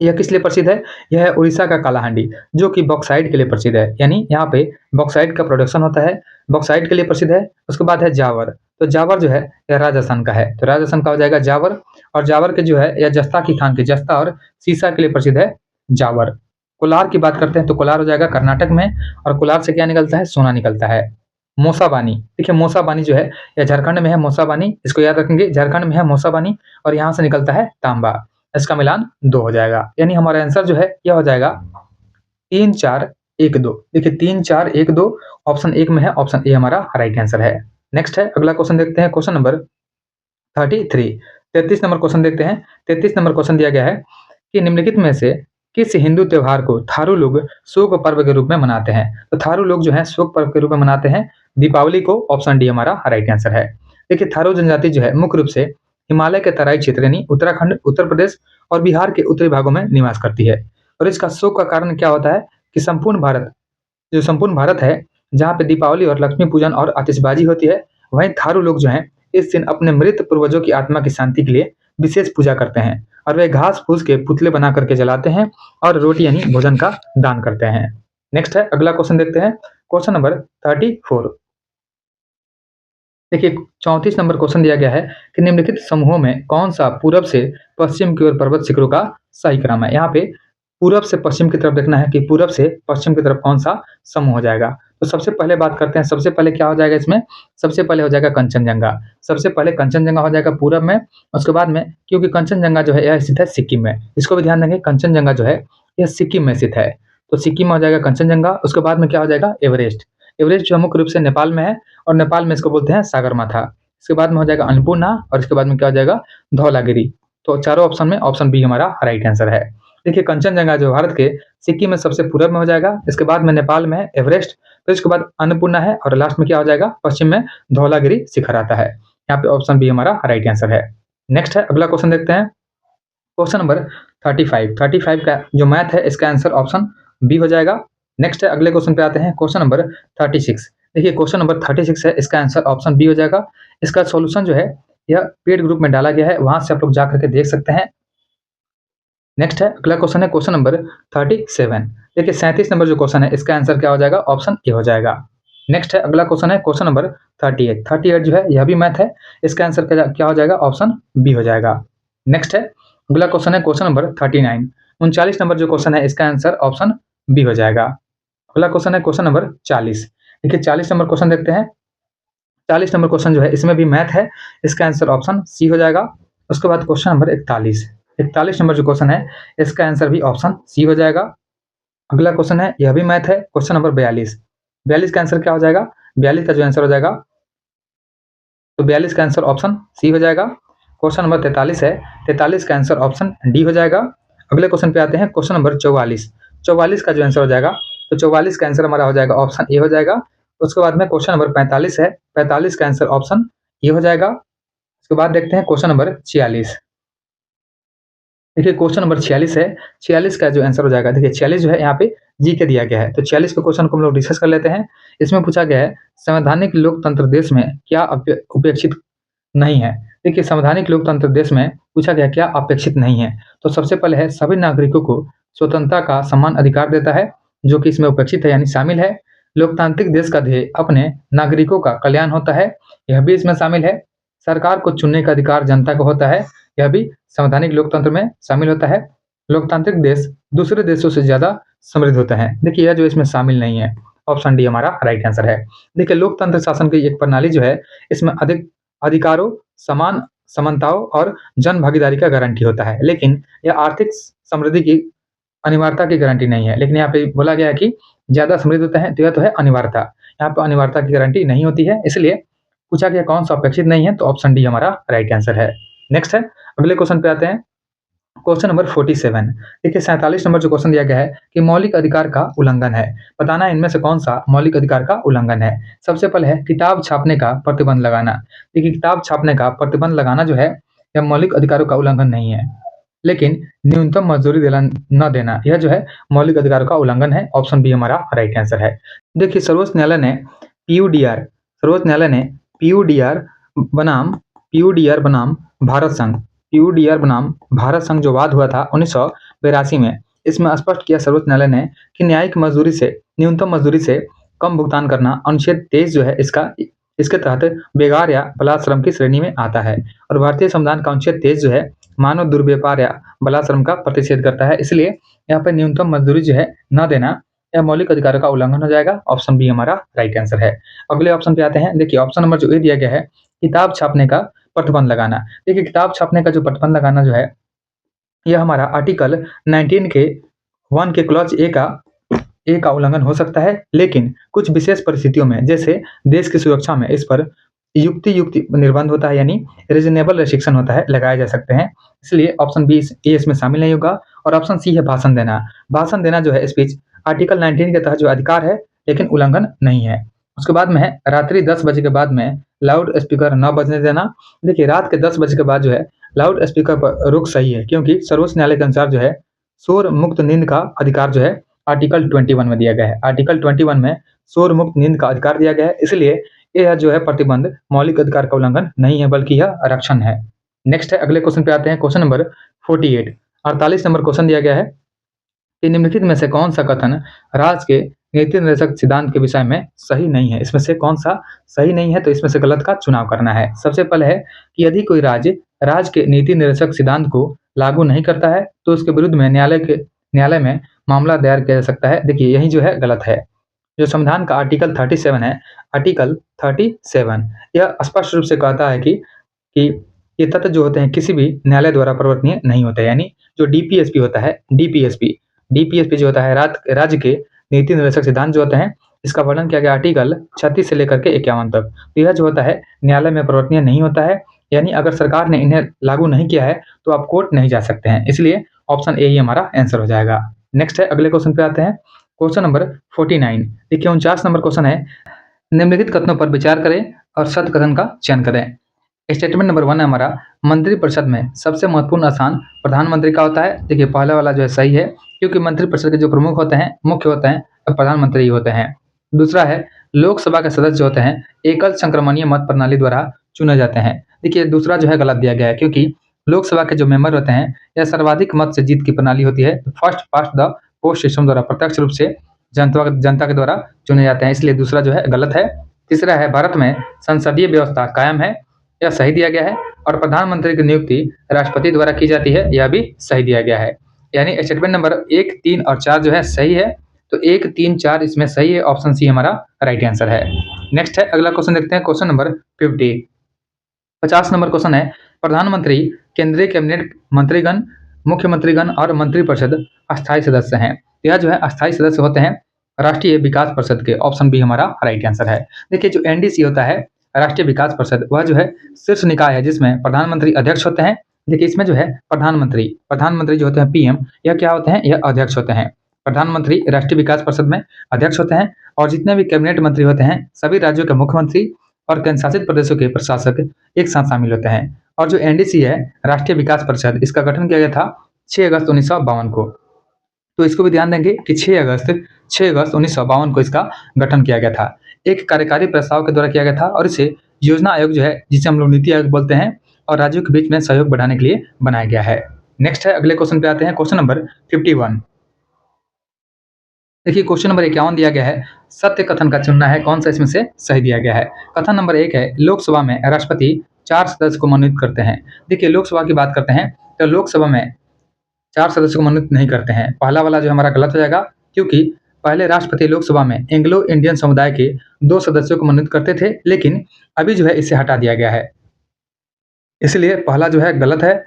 यह किस लिए प्रसिद्ध है? यह है उड़ीसा का कालाहांडी, जो कि बॉक्साइट के लिए प्रसिद्ध है। यानी यहाँ पे बॉक्साइट का प्रोडक्शन होता है, बॉक्साइट के लिए प्रसिद्ध है। उसके बाद है जावर। तो जावर जो है यह राजस्थान का है, तो राजस्थान का हो जाएगा जावर। और जावर के जो है यह जस्ता की खान के जस्ता और सीसा के लिए प्रसिद्ध है जावर। कोलार की बात करते हैं तो कोलार हो जाएगा कर्नाटक में, और कोलार से क्या निकलता है? सोना निकलता है। मोसाबानी, देखिए मोसाबानी जो है यह झारखंड में है। मोसाबानी इसको याद रखेंगे, झारखंड में है मोसाबानी और यहाँ से निकलता है तांबा। इसका मिलान 2 हो जाएगा, यानी हमारा आंसर जो है यह हो जाएगा 3 4 1 2। देखिए 3 4 1 2 ऑप्शन 1 में है, ऑप्शन ए हमारा राइट आंसर है। नेक्स्ट है अगला क्वेश्चन देखते हैं। क्वेश्चन नंबर 33 33 नंबर क्वेश्चन देखते हैं। 33 नंबर क्वेश्चन दिया गया है कि निम्नलिखित में से किस हिंदू त्योहार को थारू लोग शोक पर्व के रूप में मनाते हैं? तो थारू लोग जो है शोक पर्व के रूप में मनाते हैं दीपावली को। ऑप्शन डी हमारा राइट आंसर है। देखिए थारू जनजाति जो है मुख्य रूप से हिमालय के तराई क्षेत्र यानी उत्तराखंड, उत्तर प्रदेश और बिहार के उत्तरी भागों में निवास करती है। और इसका शोक का कारण क्या होता है कि संपूर्ण भारत है जहाँ पे दीपावली और लक्ष्मी पूजन और आतिशबाजी होती है, वहीं थारू लोग जो हैं इस दिन अपने मृत पूर्वजों की आत्मा की शांति के लिए विशेष पूजा करते हैं और वे घास फूस के पुतले बना करके जलाते हैं और रोटी यानी भोजन का दान करते हैं। नेक्स्ट है अगला क्वेश्चन देखते हैं। Question number 34। देखिए 34 नंबर क्वेश्चन दिया गया है कि निम्नलिखित समूहों में कौन सा पूरब से पश्चिम की ओर पर्वत शिखरों का सही क्रम है? यहाँ पे पूरब से पश्चिम की तरफ देखना है कि पूरब से पश्चिम की तरफ कौन सा समूह हो जाएगा। तो सबसे पहले बात करते हैं, सबसे पहले क्या हो जाएगा इसमें? सबसे पहले हो जाएगा कंचनजंगा। सबसे पहले कंचनजंगा हो जाएगा पूरब में। उसके बाद में क्योंकि कंचनजंगा जो है यह स्थित है सिक्किम में, इसको भी ध्यान देंगे। कंचनजंगा जो है यह सिक्किम में स्थित है, तो सिक्किम में हो जाएगा कंचनजंगा। उसके बाद में क्या हो जाएगा? एवरेस्ट। एवरेस्ट जो मुख्य रूप से नेपाल में है और नेपाल में इसको बोलते हैं सागरमाथा। इसके बाद में हो जाएगा अन्नपूर्णा और इसके बाद में क्या हो जाएगा? धौलागिरी। तो चारों ऑप्शन में ऑप्शन बी हमारा राइट आंसर है। देखिए कंचनजंगा जो भारत के सिक्किम में सबसे पूरब में हो जाएगा, इसके बाद में नेपाल में है एवरेस्ट, फिर इसके बाद अन्नपूर्णा है और लास्ट में क्या हो जाएगा? पश्चिम में धौलागिरी शिखर आता है। यहाँ पे ऑप्शन बी हमारा राइट आंसर है। नेक्स्ट है अगला क्वेश्चन देखते हैं। क्वेश्चन नंबर 35 का जो मैथ है इसका आंसर ऑप्शन बी हो जाएगा। नेक्स्ट है अगले क्वेश्चन पे आते हैं। Question number 36। देखिए क्वेश्चन नंबर 36 है, इसका आंसर ऑप्शन बी हो जाएगा। इसका सॉल्यूशन जो है यह पेड ग्रुप में डाला गया है, वहां से आप लोग जा करके देख सकते हैं। नेक्स्ट है अगला क्वेश्चन है क्वेश्चन नंबर 37। देखिए 37 नंबर जो क्वेश्चन है इसका आंसर क्या हो जाएगा? ऑप्शन ए हो जाएगा। नेक्स्ट है अगला क्वेश्चन है क्वेश्चन नंबर 38 जो है यह भी मैथ है, इसका आंसर क्या हो जाएगा? ऑप्शन बी हो जाएगा। नेक्स्ट है अगला क्वेश्चन है क्वेश्चन नंबर 39। 39 नंबर जो क्वेश्चन है इसका आंसर ऑप्शन बी हो जाएगा। अगला क्वेश्चन है क्वेश्चन नंबर 40। देखिए 40 नंबर क्वेश्चन देखते हैं। 40 नंबर क्वेश्चन जो है इसमें भी मैथ है, इसका आंसर ऑप्शन सी हो जाएगा। उसके बाद क्वेश्चन नंबर 41 नंबर जो क्वेश्चन है इसका आंसर भी ऑप्शन सी हो जाएगा। अगला क्वेश्चन है यह भी मैथ है, क्वेश्चन नंबर 42 का आंसर क्या हो जाएगा? 42 का जो आंसर हो जाएगा, तो 42 का आंसर ऑप्शन सी हो जाएगा। क्वेश्चन नंबर 43 है, 43 का आंसर ऑप्शन डी हो जाएगा। अगले क्वेश्चन पे आते हैं। क्वेश्चन नंबर 44 का जो आंसर हो जाएगा, तो 44 का आंसर हमारा हो जाएगा ऑप्शन ए हो जाएगा। उसके बाद में क्वेश्चन नंबर 45 है, 45 का आंसर ऑप्शन ए हो जाएगा। उसके बाद देखते हैं क्वेश्चन नंबर 46। देखिए क्वेश्चन नंबर 46 है, 46 का जो आंसर हो जाएगा, देखिए 46 जो है यहाँ पे जी के दिया गया है, तो 46 के क्वेश्चन को हम लोग डिस्कस कर लेते हैं। इसमें पूछा गया है संवैधानिक लोकतंत्र देश में क्या उपेक्षित नहीं है? देखिए संवैधानिक लोकतंत्र देश में पूछा गया क्या अपेक्षित नहीं है? तो सबसे पहले है सभी नागरिकों को स्वतंत्रता का समान अधिकार देता है, जो कि इसमें उपेक्षित है यानी शामिल है। लोकतांत्रिक देश का ध्येय अपने नागरिकों का कल्याण होता है, यह भी इसमें शामिल है। सरकार को चुनने का अधिकार जनता को होता है, यह भी संवैधानिक लोकतंत्र में शामिल होता है। लोकतांत्रिक देश दूसरे देशों से ज्यादा समृद्ध होते हैं, देखिए यह जो इसमें शामिल नहीं है। ऑप्शन डी हमारा राइट आंसर है। देखिए लोकतंत्र शासन की एक प्रणाली जो है इसमें अधिक अधिकारों, समान समानताओं और जन भागीदारी का गारंटी होता है, लेकिन यह आर्थिक समृद्धि की अनिवार्यता की गारंटी नहीं है। लेकिन यहाँ पे बोला गया है कि ज़्यादा समृद्ध होता है तो यह तो है अनिवार्यता। यहाँ पे अनिवार्यता की गारंटी नहीं होती है, इसलिए पूछा गया कौन सा अपेक्षित नहीं है, तो ऑप्शन डी हमारा राइट आंसर है। नेक्स्ट है, अगले क्वेश्चन पे आते हैं। Question number 47। देखिए 47 नंबर जो क्वेश्चन दिया गया है कि मौलिक अधिकार का उल्लंघन है। बताना है इनमें से कौन सा मौलिक अधिकार का उल्लंघन है। सबसे पहले है किताब छापने का प्रतिबंध लगाना। देखिए किताब छापने का प्रतिबंध लगाना जो है यह मौलिक अधिकारों का उल्लंघन नहीं है, लेकिन न्यूनतम मजदूरी देना न देना यह जो है मौलिक अधिकारों का उल्लंघन है। ऑप्शन बी हमारा राइट आंसर है। देखिए सर्वोच्च न्यायालय ने पीयूडीआर बनाम भारत संघ जो वाद हुआ था 1982 में, इसमें स्पष्ट किया सर्वोच्च न्यायालय ने कि न्यायिक मजदूरी से न्यूनतम मजदूरी से कम भुगतान करना अनुच्छेद 23 जो है इसके तहत बेगार या बलात् श्रम की श्रेणी में आता है। और भारतीय संविधान का अनुच्छेद 23 जो है मानव दुर्व्यापार या बलात् श्रम का प्रतिषेध करता है, इसलिए यहाँ पर न्यूनतम मजदूरी जो है न देना यह मौलिक अधिकारों का उल्लंघन हो जाएगा। ऑप्शन बी हमारा राइट आंसर है। अगले ऑप्शन पे आते हैं। देखिए ऑप्शन नंबर जो ए दिया गया है किताब छापने का प्रतिबंध लगाना। देखिए किताब छापने का जो प्रतिबंध लगाना जो है यह हमारा आर्टिकल 19 के 1 के क्लॉज ए का उल्लंघन हो सकता है, लेकिन कुछ विशेष परिस्थितियों में जैसे देश की सुरक्षा में इस पर युक्ति निर्बंध होता है, यानी रीजनेबल रेस्ट्रिक्शन होता है, लगाए जा सकते हैं। इसलिए ऑप्शन बी ए इसमें शामिल नहीं होगा। और ऑप्शन सी है भाषण देना। भाषण देना जो है स्पीच आर्टिकल 19 के तहत जो अधिकार है, लेकिन उल्लंघन नहीं है। उसके बाद में है रात्रि 10 बजे के बाद में लाउड स्पीकर न बजने देना। देखिए रात के 10 बजे के बाद जो है लाउड स्पीकर पर रोक सही है, क्योंकि सर्वोच्च न्यायालय के अनुसार जो है शोर मुक्त नींद का अधिकार जो है आर्टिकल 21 में दिया गया है। आर्टिकल 21 में शोर मुक्त नींद का अधिकार दिया गया है, इसलिए यह जो है प्रतिबंध मौलिक अधिकार का उल्लंघन नहीं है, बल्कि यह आरक्षण है। नेक्स्ट है, अगले क्वेश्चन पे आते हैं। क्वेश्चन नंबर 48 48 नंबर क्वेश्चन दिया गया है कि निम्नलिखित में से कौन सा कथन राज्य के नीति निर्देशक सिद्धांत के विषय में सही नहीं है। इसमें से कौन सा सही नहीं है, तो इसमें से गलत का चुनाव करना है। सबसे पहले है कि यदि कोई राज्य के नीति निर्देशक सिद्धांत को लागू नहीं करता है तो उसके विरुद्ध में न्यायालय में मामला दायर किया जा सकता है। देखिए यही जो है गलत है। जो संविधान का आर्टिकल 37 है, आर्टिकल 37 यह स्पष्ट रूप से कहता है कि ये तथ्य जो होते हैं किसी भी न्यायालय द्वारा परिवर्तनीय नहीं होते, यानी जो डीपीएसपी होता है, डीपीएसपी जो होता है राज्य के नीति निर्देशक सिद्धांत जो होते हैं, इसका वर्णन किया गया आर्टिकल 36 से लेकर के 51 तक। तो यह जो होता है न्यायालय में परिवर्तनीय नहीं होता है, यानी अगर सरकार ने इन्हें लागू नहीं किया है तो आप कोर्ट नहीं जा सकते हैं। इसलिए ऑप्शन ए ही हमारा आंसर हो जाएगा। नेक्स्ट है, अगले क्वेश्चन पे आते हैं। Question number 49। देखिए 49 नंबर क्वेश्चन है, निम्नलिखित कथनों पर विचार करें और सत्य कथन का चयन करें। स्टेटमेंट नंबर 1 है हमारा, मंत्रिपरिषद में सबसे महत्वपूर्ण स्थान प्रधानमंत्री का होता है। देखिए पहला वाला जो है सही है, क्योंकि मंत्रिपरिषद के जो प्रमुख होते हैं, मुख्य होते हैं, तो प्रधानमंत्री ही होते हैं। दूसरा है, लोकसभा के सदस्य जो होते हैं एकल संक्रमणीय मत प्रणाली द्वारा चुने जाते हैं। देखिए दूसरा जो है गलत दिया गया है, क्योंकि लोकसभा के जो मेंबर होते हैं यह सर्वाधिक मत से जीत की प्रणाली होती है। First past the post system द्वारा प्रत्यक्ष रूप से जनता के द्वारा चुने जाते हैं, इसलिए दूसरा जो है गलत है। तीसरा है, भारत में संसदीय व्यवस्था कायम है, यह सही दिया गया है। और प्रधानमंत्री की नियुक्ति राष्ट्रपति द्वारा की जाती है, यह भी सही दिया गया है। यानी स्टेटमेंट नंबर 1, 3 और 4 जो है सही है। तो 1, 3, 4 इसमें सही है। ऑप्शन सी हमारा राइट आंसर है। नेक्स्ट है, अगला क्वेश्चन देखते हैं। क्वेश्चन नंबर 50 नंबर क्वेश्चन है, प्रधानमंत्री, केंद्रीय कैबिनेट मंत्रीगण, मुख्यमंत्रीगण और मंत्रिपरिषद अस्थायी सदस्य हैं। यह जो है अस्थायी सदस्य होते हैं राष्ट्रीय विकास परिषद के। ऑप्शन बी हमारा राइट आंसर है। देखिए जो एनडीसी होता है, राष्ट्रीय विकास परिषद, वह जो है शीर्ष निकाय है जिसमें प्रधानमंत्री अध्यक्ष होते हैं। देखिए इसमें जो है प्रधानमंत्री जो होते हैं पीएम, यह क्या होते हैं, यह अध्यक्ष होते हैं। प्रधानमंत्री राष्ट्रीय विकास परिषद में अध्यक्ष होते हैं। और जितने भी कैबिनेट मंत्री होते हैं सभी राज्यों के मुख्यमंत्री और केंद्र शासित प्रदेशों के प्रशासक एक साथ शामिल होते हैं। और जो एनडीसी है, राष्ट्रीय विकास परिषद, इसका गठन किया गया था 6 अगस्त 1952 को। तो इसको भी ध्यान देंगे कि 6 अगस्त 1952 को इसका गठन किया गया था। एक कार्यकारी प्रस्ताव के द्वारा किया गया था, और इसे योजना आयोग जो है, जिसे हम लोग नीति आयोग बोलते हैं, और राज्यों के बीच में सहयोग बढ़ाने के लिए बनाया गया है। नेक्स्ट है, अगले क्वेश्चन पे आते हैं। Question number 51। देखिए क्वेश्चन नंबर 51 दिया गया है, सत्य कथन का चुनना है, कौन सा इसमें से सही दिया गया है। कथन नंबर 1 है, लोकसभा में राष्ट्रपति 4 सदस्य को मनोनीत करते हैं। देखिए लोकसभा की बात करते हैं तो लोकसभा में 4 सदस्यों को मनोनीत नहीं करते हैं। पहला वाला जो हमारा गलत हो जाएगा, क्योंकि पहले राष्ट्रपति लोकसभा में एंग्लो इंडियन समुदाय के 2 सदस्यों को मनोनीत करते थे, लेकिन अभी जो है इसे हटा दिया गया है। इसलिए पहला जो है गलत है।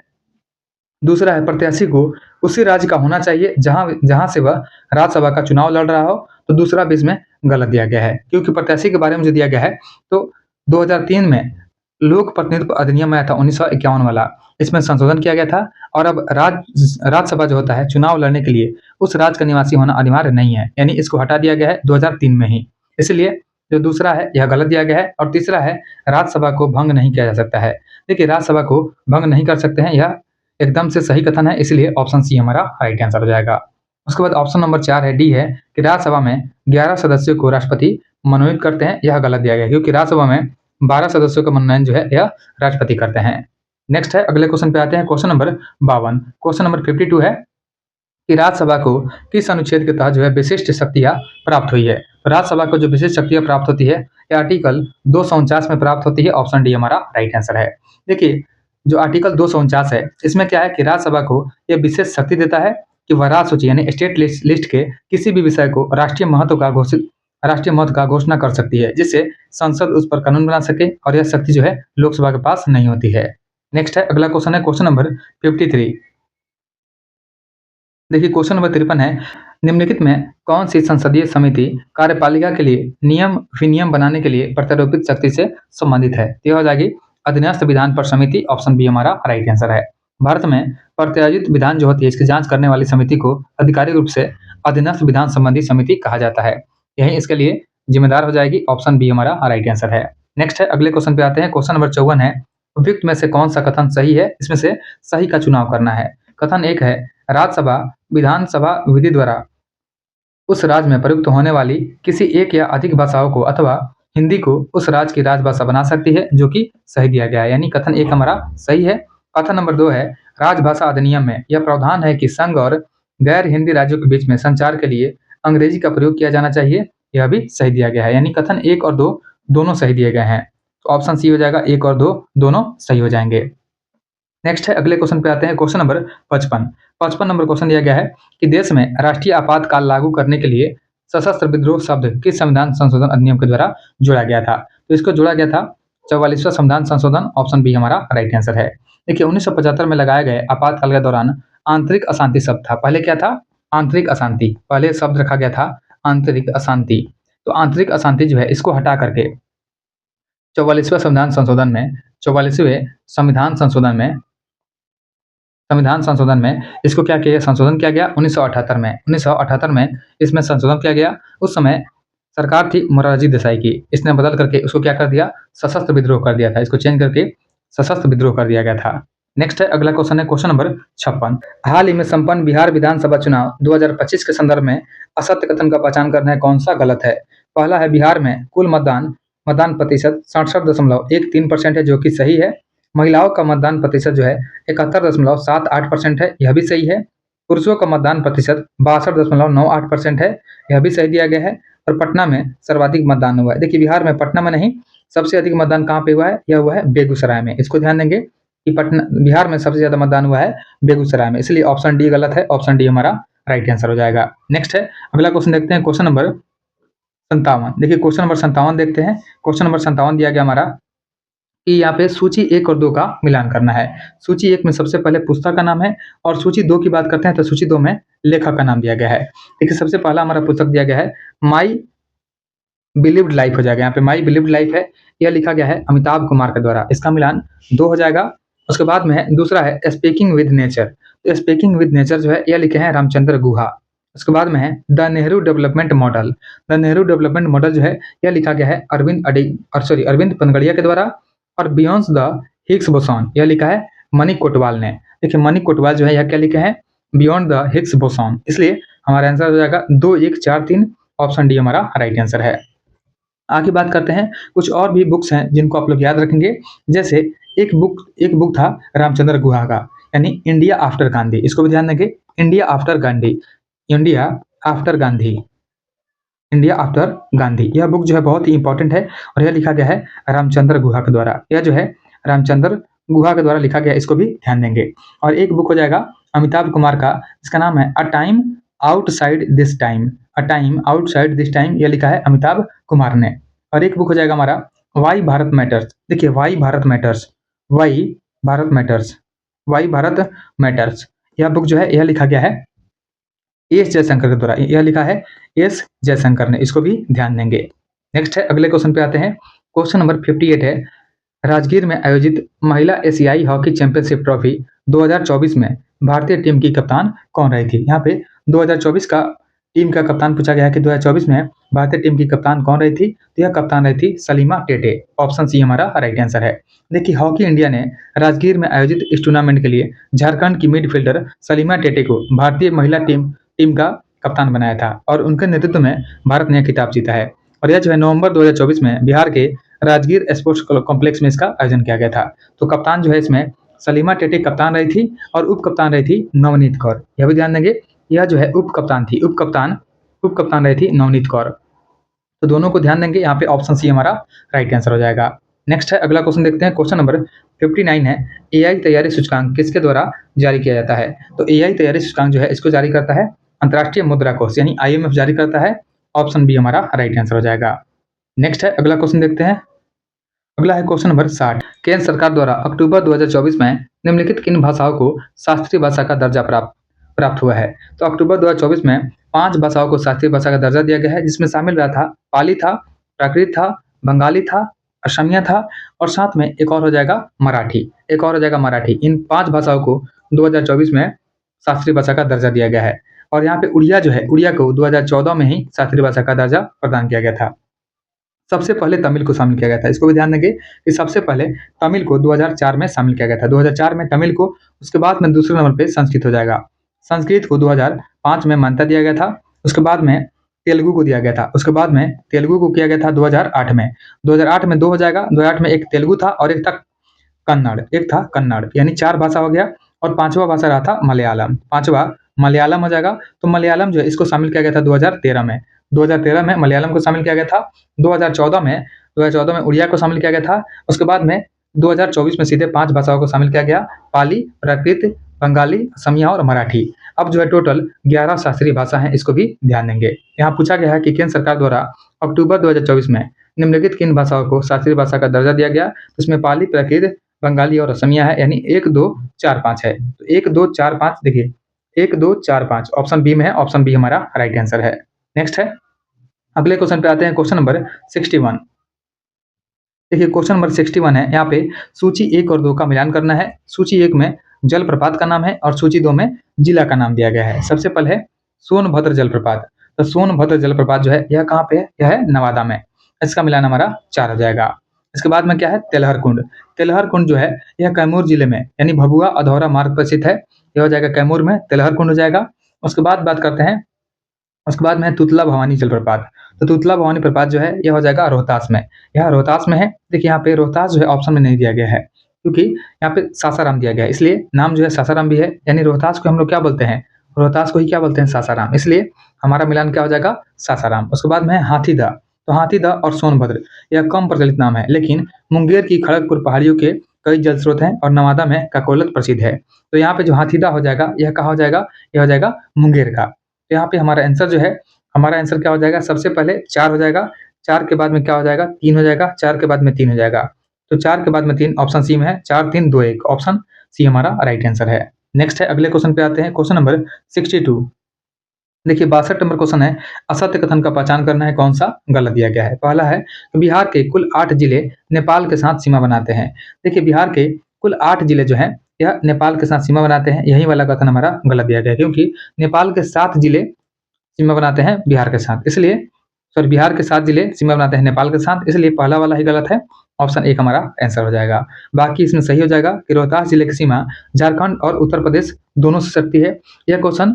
दूसरा है प्रत्याशी को उसी राज्य का होना चाहिए जहाँ से वह राज्यसभा का चुनाव लड़ रहा हो, तो दूसरा भी इसमें गलत दिया गया है, क्योंकि प्रत्याशी के बारे में जो दिया गया है तो 2003 में लोक प्रतिनिधित्व अधिनियम आया था 1951 वाला, इसमें संशोधन किया गया था और अब राज्यसभा जो होता है चुनाव लड़ने के लिए उस राज्य का निवासी होना अनिवार्य नहीं है, यानी इसको हटा दिया गया है 2003 में ही। इसलिए जो दूसरा है यह गलत दिया गया है। और तीसरा है राज्यसभा को भंग नहीं किया जा सकता है। देखिए राज्यसभा को भंग नहीं कर सकते हैं, यह एकदम से सही कथन है, इसलिए ऑप्शन सी हमारा राइट आंसर हो जाएगा। उसके बाद ऑप्शन नंबर 4 है, डी है कि राज्यसभा में 11 सदस्यों को राष्ट्रपति मनोनीत करते हैं, यह गलत दिया गया है, क्योंकि राज्यसभा में 12 सदस्यों का मनोनयन जो है यह राष्ट्रपति करते हैं। नेक्स्ट है, अगले क्वेश्चन पे आते हैं, क्वेश्चन नंबर 52। क्वेश्चन नंबर 52 है कि राज्यसभा को किस अनुच्छेद के तहत जो है विशिष्ट शक्तियां प्राप्त हुई है। तो राज्यसभा को जो विशिष्ट शक्तियां प्राप्त होती है यह आर्टिकल 249 में प्राप्त होती है। ऑप्शन डी हमारा राइट आंसर है। देखिए जो आर्टिकल 249 है इसमें क्या है कि राज्यसभा को यह विशेष शक्ति देता है कि वह राज्य सूची यानी स्टेट लिस्ट के किसी भी विषय को राष्ट्रीय महत्व का घोषणा कर सकती है, जिससे संसद उस पर कानून बना सके, और यह शक्ति जो है लोकसभा के पास नहीं होती है। नेक्स्ट है, अगला क्वेश्चन है क्वेश्चन नंबर 53। देखिए क्वेश्चन नंबर 53 है, निम्नलिखित में कौन सी संसदीय समिति कार्यपालिका के लिए नियम विनियम बनाने के लिए प्रत्यारोपित शक्ति से संबंधित है। यह हो जाएगी अधीनस्थ विधान पर समिति। ऑप्शन बी हमारा राइट आंसर है। भारत में प्रत्यायोजित विधान जो होती है इसकी जांच करने वाली समिति को आधिकारिक रूप से अधीनस्थ विधान संबंधी समिति कहा जाता है, यही इसके लिए जिम्मेदार हो जाएगी। ऑप्शन बी हमारा राइट आंसर है। नेक्स्ट है, अगले क्वेश्चन पे आते हैं, क्वेश्चन नंबर 54 है, उपयुक्त में से कौन सा कथन सही है, इसमें से सही का चुनाव करना है। कथन 1 है, राज्यसभा विधानसभा विधि द्वारा उस राज्य में प्रयुक्त होने वाली किसी एक या अधिक भाषाओं को अथवा हिंदी को उस राज्य की राजभाषा बना सकती है, जो कि सही दिया गया है, यानी कथन 1 हमारा सही है। कथन नंबर 2 है, राजभाषा अधिनियम में यह प्रावधान है कि संघ और गैर हिंदी राज्यों के बीच में संचार के लिए अंग्रेजी का प्रयोग किया जाना चाहिए, यह भी सही दिया गया है, यानी कथन 1 और 2 दोनों सही दिए गए हैं। तो ऑप्शन सी हो जाएगा, 1 और 2 दोनों सही हो जाएंगे। नेक्स्ट है, अगले क्वेश्चन पे आते हैं, क्वेश्चन नंबर 55। 55 नंबर क्वेश्चन दिया गया है कि देश में राष्ट्रीय आपातकाल लागू करने के लिए सशस्त्र विद्रोह शब्द किस संविधान संशोधन अधिनियम के द्वारा जोड़ा गया था। तो इसको जोड़ा गया था 44वां संविधान संशोधन। ऑप्शन बी हमारा राइट आंसर है। देखिए 1975 में लगाए गए आपातकाल के दौरान आंतरिक अशांति शब्द था। पहले क्या था, आंतरिक अशांति, पहले शब्द रखा गया था आंतरिक अशांति। तो आंतरिक अशांति जो है इसको हटा करके 44वें संविधान संशोधन में 44वें संविधान संशोधन में इसको क्या किया, संशोधन किया गया 1978 में इसमें संशोधन किया गया। उस समय सरकार थी मोरारजी देसाई की, इसने बदल करके उसको क्या कर दिया, सशस्त्र विद्रोह कर दिया था, इसको चेंज करके सशस्त्र विद्रोह कर दिया गया था। नेक्स्ट है, अगला क्वेश्चन है क्वेश्चन नंबर 56। हाल ही में संपन्न बिहार विधानसभा चुनाव 2025 के संदर्भ में असत्य कथन का पहचान करना है, कौन सा गलत है। पहला है, बिहार में कुल मतदान प्रतिशत 67.13% है, जो कि सही है। महिलाओं का मतदान प्रतिशत जो है 71.78% है, यह भी सही है। पुरुषों का मतदान प्रतिशत 62.98% है, यह भी सही दिया गया है। और पटना में सर्वाधिक मतदान हुआ है। देखिए बिहार में पटना में नहीं, सबसे अधिक मतदान कहाँ पे हुआ है, यह हुआ है बेगूसराय में। इसको ध्यान देंगे कि बिहार में सबसे ज्यादा मतदान हुआ है बेगूसराय में, इसलिए ऑप्शन डी गलत है। ऑप्शन डी हमारा राइट आंसर हो जाएगा। नेक्स्ट है, अगला क्वेश्चन देखते हैं, क्वेश्चन नंबर 57। देखिए क्वेश्चन नंबर 57 देखते हैं। क्वेश्चन नंबर 57 दिया गया हमारा कि यहाँ पे सूची 1 और 2 का मिलान करना है। सूची 1 में सबसे पहले पुस्तक का नाम है, और सूची 2 की बात करते हैं तो सूची 2 में लेखक का नाम दिया गया है। देखिए सबसे पहला हमारा पुस्तक दिया गया है माई बिलीव्ड लाइफ हो जाएगा, यहाँ पे माई बिलीव्ड लाइफ है, यह लिखा गया है अमिताभ कुमार के द्वारा, इसका मिलान 2 हो जाएगा। उसके बाद में है दूसरा है स्पीकिंग विद नेचर, तो स्पीकिंग विद नेचर जो है यह लिखे हैं रामचंद्र गुहा। उसके बाद में है the Nehru development model, the Nehru development model जो है यह लिखा गया है अरविंद पनगड़िया के द्वारा। और बियॉन्ड द हिग्स बोसॉन यह लिखा है मणि कोटवाल ने। देखिए मणि कोटवाल जो है यह क्या लिखे हैं, बियॉन्ड द हिग्स बोसॉन, इसलिए हमारा आंसर हो जाएगा 2 1 4 3। ऑप्शन डी हमारा राइट आंसर है। आगे बात करते हैं, कुछ और भी बुक्स हैं जिनको आप लोग याद रखेंगे। जैसे एक बुक था रामचंद्र गुहा का, यानी इंडिया आफ्टर गांधी, इसको भी ध्यान देंगे, India after Gandhi, India after Gandhi, India after Gandhi. यह बुक जो है बहुत ही इंपॉर्टेंट है, और यह लिखा गया है रामचंद्र गुहा के द्वारा। यह जो है रामचंद्र गुहा के द्वारा लिखा गया, इसको भी ध्यान देंगे। और एक बुक हो जाएगा अमिताभ कुमार का, इसका नाम है a time outside this time, a time outside this time, यह लिखा है अमिताभ कुमार ने। और एक बुक हो जाएगा हमारा वाई भारत मैटर्स। देखिए why Bharat matters, why Bharat matters, why Bharat matters. यह बुक जो है यह लिखा गया है एस जयशंकर के द्वारा, यह लिखा है एस जयशंकर ने, इसको भी ध्यान देंगे। नेक्स्ट है, अगले क्वेश्चन पे आते हैं। क्वेश्चन नंबर 58 है, राजगीर में आयोजित महिला एशियाई हॉकी चैंपियनशिप ट्रॉफी 2024 में भारतीय टीम की कप्तान कौन रही थी? यहाँ पे 2024 का टीम का कप्तान पूछा गया है कि 2024 में भारतीय टीम की कप्तान कौन रही थी? तो यह कप्तान रही थी सलीमा टेटे। ऑप्शन सी हमारा राइट आंसर है। देखिए, हॉकी इंडिया ने राजगीर में आयोजित इस टूर्नामेंट के लिए झारखंड की मिडफील्डर सलीमा टेटे को भारतीय महिला टीम टीम का कप्तान बनाया था और उनके नेतृत्व में भारत ने यह खिताब जीता है। और यह जो है नवंबर 2024 में बिहार के राजगीर स्पोर्ट्स कॉम्प्लेक्स में इसका आयोजन किया गया था। तो कप्तान जो है इसमें सलीमा टेटे कप्तान रही थी और उप कप्तान रही थी नवनीत कौर। यह भी ध्यान देंगे, यह जो है उप कप्तान थी, उप कप्तान रही थी नवनीत कौर। तो दोनों को ध्यान देंगे, यहाँ पे ऑप्शन सी हमारा राइट आंसर हो जाएगा। नेक्स्ट है, अगला क्वेश्चन देखते हैं। क्वेश्चन नंबर 59 है, एआई तैयारी सूचकांक किसके द्वारा जारी किया जाता है? तो एआई तैयारी सूचकांक जो है इसको जारी करता है अंतर्राष्ट्रीय मुद्रा कोष यानी IMF जारी करता है। ऑप्शन बी हमारा राइट आंसर हो जाएगा। नेक्स्ट है, अगला क्वेश्चन देखते हैं। अगला है क्वेश्चन नंबर 60, केंद्र सरकार द्वारा अक्टूबर 2024 में निम्नलिखित किन भाषाओं को शास्त्रीय भाषा का दर्जा प्राप्त हुआ है? तो अक्टूबर 2024 में 5 भाषाओं को शास्त्रीय भाषा का दर्जा दिया गया है, जिसमें शामिल रहा था पाली था, प्राकृत था, बंगाली था, असमिया था और साथ में एक और हो जाएगा मराठी। इन 5 भाषाओं को 2024 में शास्त्रीय भाषा का दर्जा दिया गया है। और यहाँ पे उड़िया जो है, उड़िया को 2014 में ही शास्त्रीय भाषा का दर्जा प्रदान किया गया था। सबसे पहले तमिल को शामिल किया गया था। इसको भी ध्यान देंगे कि सबसे पहले तमिल को 2004 में शामिल किया गया था। 2004 में तमिल को, उसके बाद में दूसरे नंबर पे संस्कृत हो जाएगा। संस्कृत को 2005 में मान्यता दिया गया था। उसके बाद में तेलुगु को दिया गया था। उसके बाद में तेलुगु को किया गया था 2008 में। 2008 में 2 हो जाएगा। 2008 में एक तेलुगु था और एक था कन्नड़, यानी 4 भाषा हो गया। और 5वां भाषा रहा था मलयालम। 5वां मलयालम हो जाएगा। तो मलयालम जो है इसको शामिल किया गया था 2013 में। 2013 में मलयालम को शामिल किया गया था। 2014 में उड़िया को शामिल किया गया था। उसके बाद में 2024 में सीधे 5 भाषाओं को शामिल किया गया, पाली, प्राकृत, बंगाली, असमिया और मराठी। अब जो है टोटल 11 शास्त्रीय भाषा हैं, इसको भी ध्यान देंगे। यहाँ पूछा गया है कि केंद्र सरकार द्वारा अक्टूबर 2024 में निम्नलिखित किन भाषाओं को शास्त्रीय भाषा का दर्जा दिया गया? तो इसमें पाली, प्राकृत, बंगाली और असमिया है, यानी 1 2 4 5 है। तो 1 2 4 5 देखिए 1 2 4 5 ऑप्शन बी में है। ऑप्शन बी हमारा राइट आंसर है। नेक्स्ट है, अगले क्वेश्चन पे आते हैं। Question number 61। देखिए क्वेश्चन नंबर 61 है, यहाँ पे सूची 1 और 2 का मिलान करना है। सूची 1 में जलप्रपात का नाम है और सूची 2 में जिला का नाम दिया गया है। सबसे पहले है सोनभद्र जलप्रपात। तो सोनभद्र जलप्रपात जो है यह कहाँ पे है? यह है नवादा में। इसका मिलान हमारा 4 हो जाएगा। इसके बाद में क्या है? तेलहर कुंड। तेलहर कुंड जो है यह कैमूर जिले में यानी भभुआ अधौरा मार्ग पर स्थित है। यह हो जाएगा कैमूर में, तेलहर कुंड हो जाएगा। उसके बाद बात करते हैं, उसके बाद में है तुतला भवानी जलप्रपात। तो तुतला भवानी प्रपात जो है यह हो जाएगा रोहतास में। यह रोहतास में है। देखिए यहाँ पे रोहतास जो है ऑप्शन में नहीं दिया गया है, क्योंकि यहाँ पे सासाराम दिया गया है, इसलिए नाम जो है सासाराम भी है। यानी रोहतास को हम लोग क्या बोलते हैं? रोहतास को ही क्या बोलते हैं? सासाराम। इसलिए हमारा मिलान क्या हो जाएगा? सासाराम। उसके बाद में है हाथीदह। तो हाथीदह और सोनभद्र यह कम प्रचलित नाम है, लेकिन मुंगेर की खड़गपुर पहाड़ियों के कई जल स्रोत हैं और नवादा में ककोलत प्रसिद्ध है। तो यहाँ पे जो हाथीदह हो जाएगा यह कहाँ हो जाएगा? यह हो जाएगा मुंगेर का। तो यहाँ पे हमारा आंसर जो है, हमारा आंसर क्या हो जाएगा? सबसे पहले 4 हो जाएगा, 4 के बाद में क्या हो जाएगा? 3 हो जाएगा, 4 के बाद में 3 हो जाएगा। तो 4 के बाद में 3 ऑप्शन सी में है। 4 3 2 1 ऑप्शन सी हमारा राइट आंसर है। नेक्स्ट है, अगले क्वेश्चन पे आते हैं। Question number 62। देखिए 62 नंबर क्वेश्चन है, असत्य कथन का पहचान करना है, कौन सा गलत दिया गया है? पहला है बिहार के कुल 8 जिले नेपाल के साथ सीमा बनाते हैं। देखिए बिहार के कुल 8 जिले जो हैं यह नेपाल के साथ सीमा बनाते हैं। यही वाला कथन हमारा गलत दिया गया है, क्योंकि नेपाल के 7 जिले सीमा बनाते हैं बिहार के साथ, इसलिए बिहार के 7 जिले सीमा बनाते हैं नेपाल के साथ, इसलिए पहला वाला ही गलत है। ऑप्शन 1 हमारा आंसर हो जाएगा। बाकी इसमें सही हो जाएगा कि रोहतास जिले की सीमा झारखंड और उत्तर प्रदेश दोनों से सटती है। यह क्वेश्चन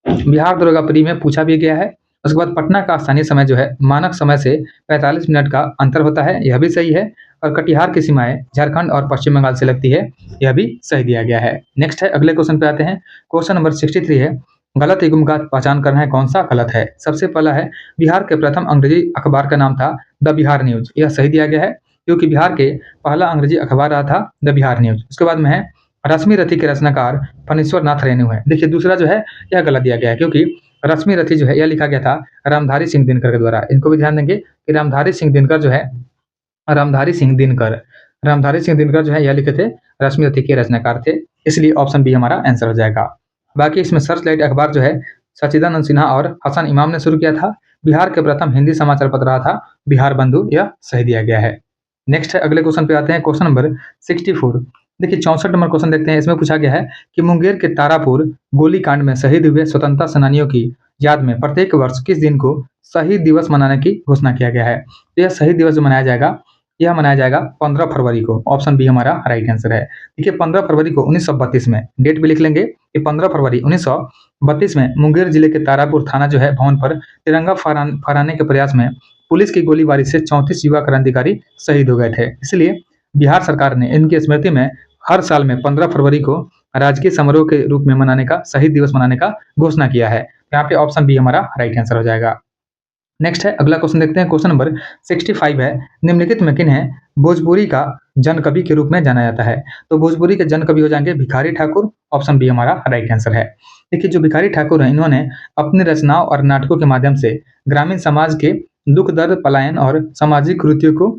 बिहार दरोगा प्री में पूछा भी गया है। उसके बाद पटना का स्थानीय समय जो है मानक समय से 45 मिनट का अंतर होता है, यह भी सही है। और कटिहार की सीमाएं झारखंड और पश्चिम बंगाल से लगती है, यह भी सही दिया गया है। नेक्स्ट है, अगले क्वेश्चन पे आते हैं। क्वेश्चन नंबर 63 है, गलत युग्म का पहचान करना है, कौन सा गलत है? सबसे पहला है बिहार के प्रथम अंग्रेजी अखबार का नाम था द बिहार न्यूज। यह सही दिया गया है, क्योंकि बिहार के पहला अंग्रेजी अखबार रहा था द बिहार न्यूज। उसके बाद में है रश्मि रथी के रचनाकार फणीश्वर नाथ रेणु है। देखिए दूसरा जो है यह गलत दिया गया है, क्योंकि रश्मि रथी जो है यह लिखा गया था रामधारी सिंह दिनकर के द्वारा। इनको भी ध्यान देंगे कि रामधारी सिंह दिनकर जो है, रामधारी सिंह दिनकर रामधारी सिंह दिनकर जो है यह लिखे थे, रश्मिरथी के रचनाकार थे, इसलिए ऑप्शन बी हमारा आंसर हो जाएगा। बाकी इसमें सर्च लाइट अखबार जो है सच्चिदानंद सिन्हा और हसन इमाम ने शुरू किया था। बिहार के प्रथम हिंदी समाचार पत्र रहा था बिहार बंधु, यह सही दिया गया है। नेक्स्ट है, अगले क्वेश्चन पे आते हैं, क्वेश्चन नंबर 64। देखिए 64 नंबर क्वेश्चन देखते हैं। इसमें पूछा गया है कि मुंगेर के तारापुर गोलीकांड में शहीद हुए स्वतंत्रता सेनानियों की याद में प्रत्येक वर्ष किस दिन को शहीद दिवस मनाने की घोषणा किया गया है। तो यह शहीद दिवस जो मनाया जाएगा, यह मनाया जाएगा 15 फरवरी को। ऑप्शन बी हमारा राइट आंसर है। देखिए 15 फरवरी को 1932 में, डेट भी लिख लेंगे कि 15 फरवरी 1932 में मुंगेर जिले के तारापुर थाना जो है भवन पर तिरंगा फहराने के प्रयास में पुलिस की गोलीबारी से 34 युवा क्रांतिकारी शहीद हो गए थे। इसलिए बिहार सरकार ने इनकी स्मृति में हर साल में 15 फरवरी को राजकीय समारोह के रूप में मनाने का, शहीद दिवस मनाने का घोषणा किया है। यहाँ पे ऑप्शन बी हमारा राइट आंसर हो जाएगा। नेक्स्ट है, अगला क्वेश्चन देखते हैं। क्वेश्चन नंबर 65 है, निम्नलिखित में किन्हें भोजपुरी का जन कवि के रूप में जाना जाता है। तो भोजपुरी के जन कवि हो जाएंगे भिखारी ठाकुर। ऑप्शन बी हमारा राइट आंसर है। देखिए जो भिखारी ठाकुर हैं, इन्होंने अपनी रचनाओं और नाटकों के माध्यम से ग्रामीण समाज के दुख दर्द, पलायन और सामाजिक कुरीतियों को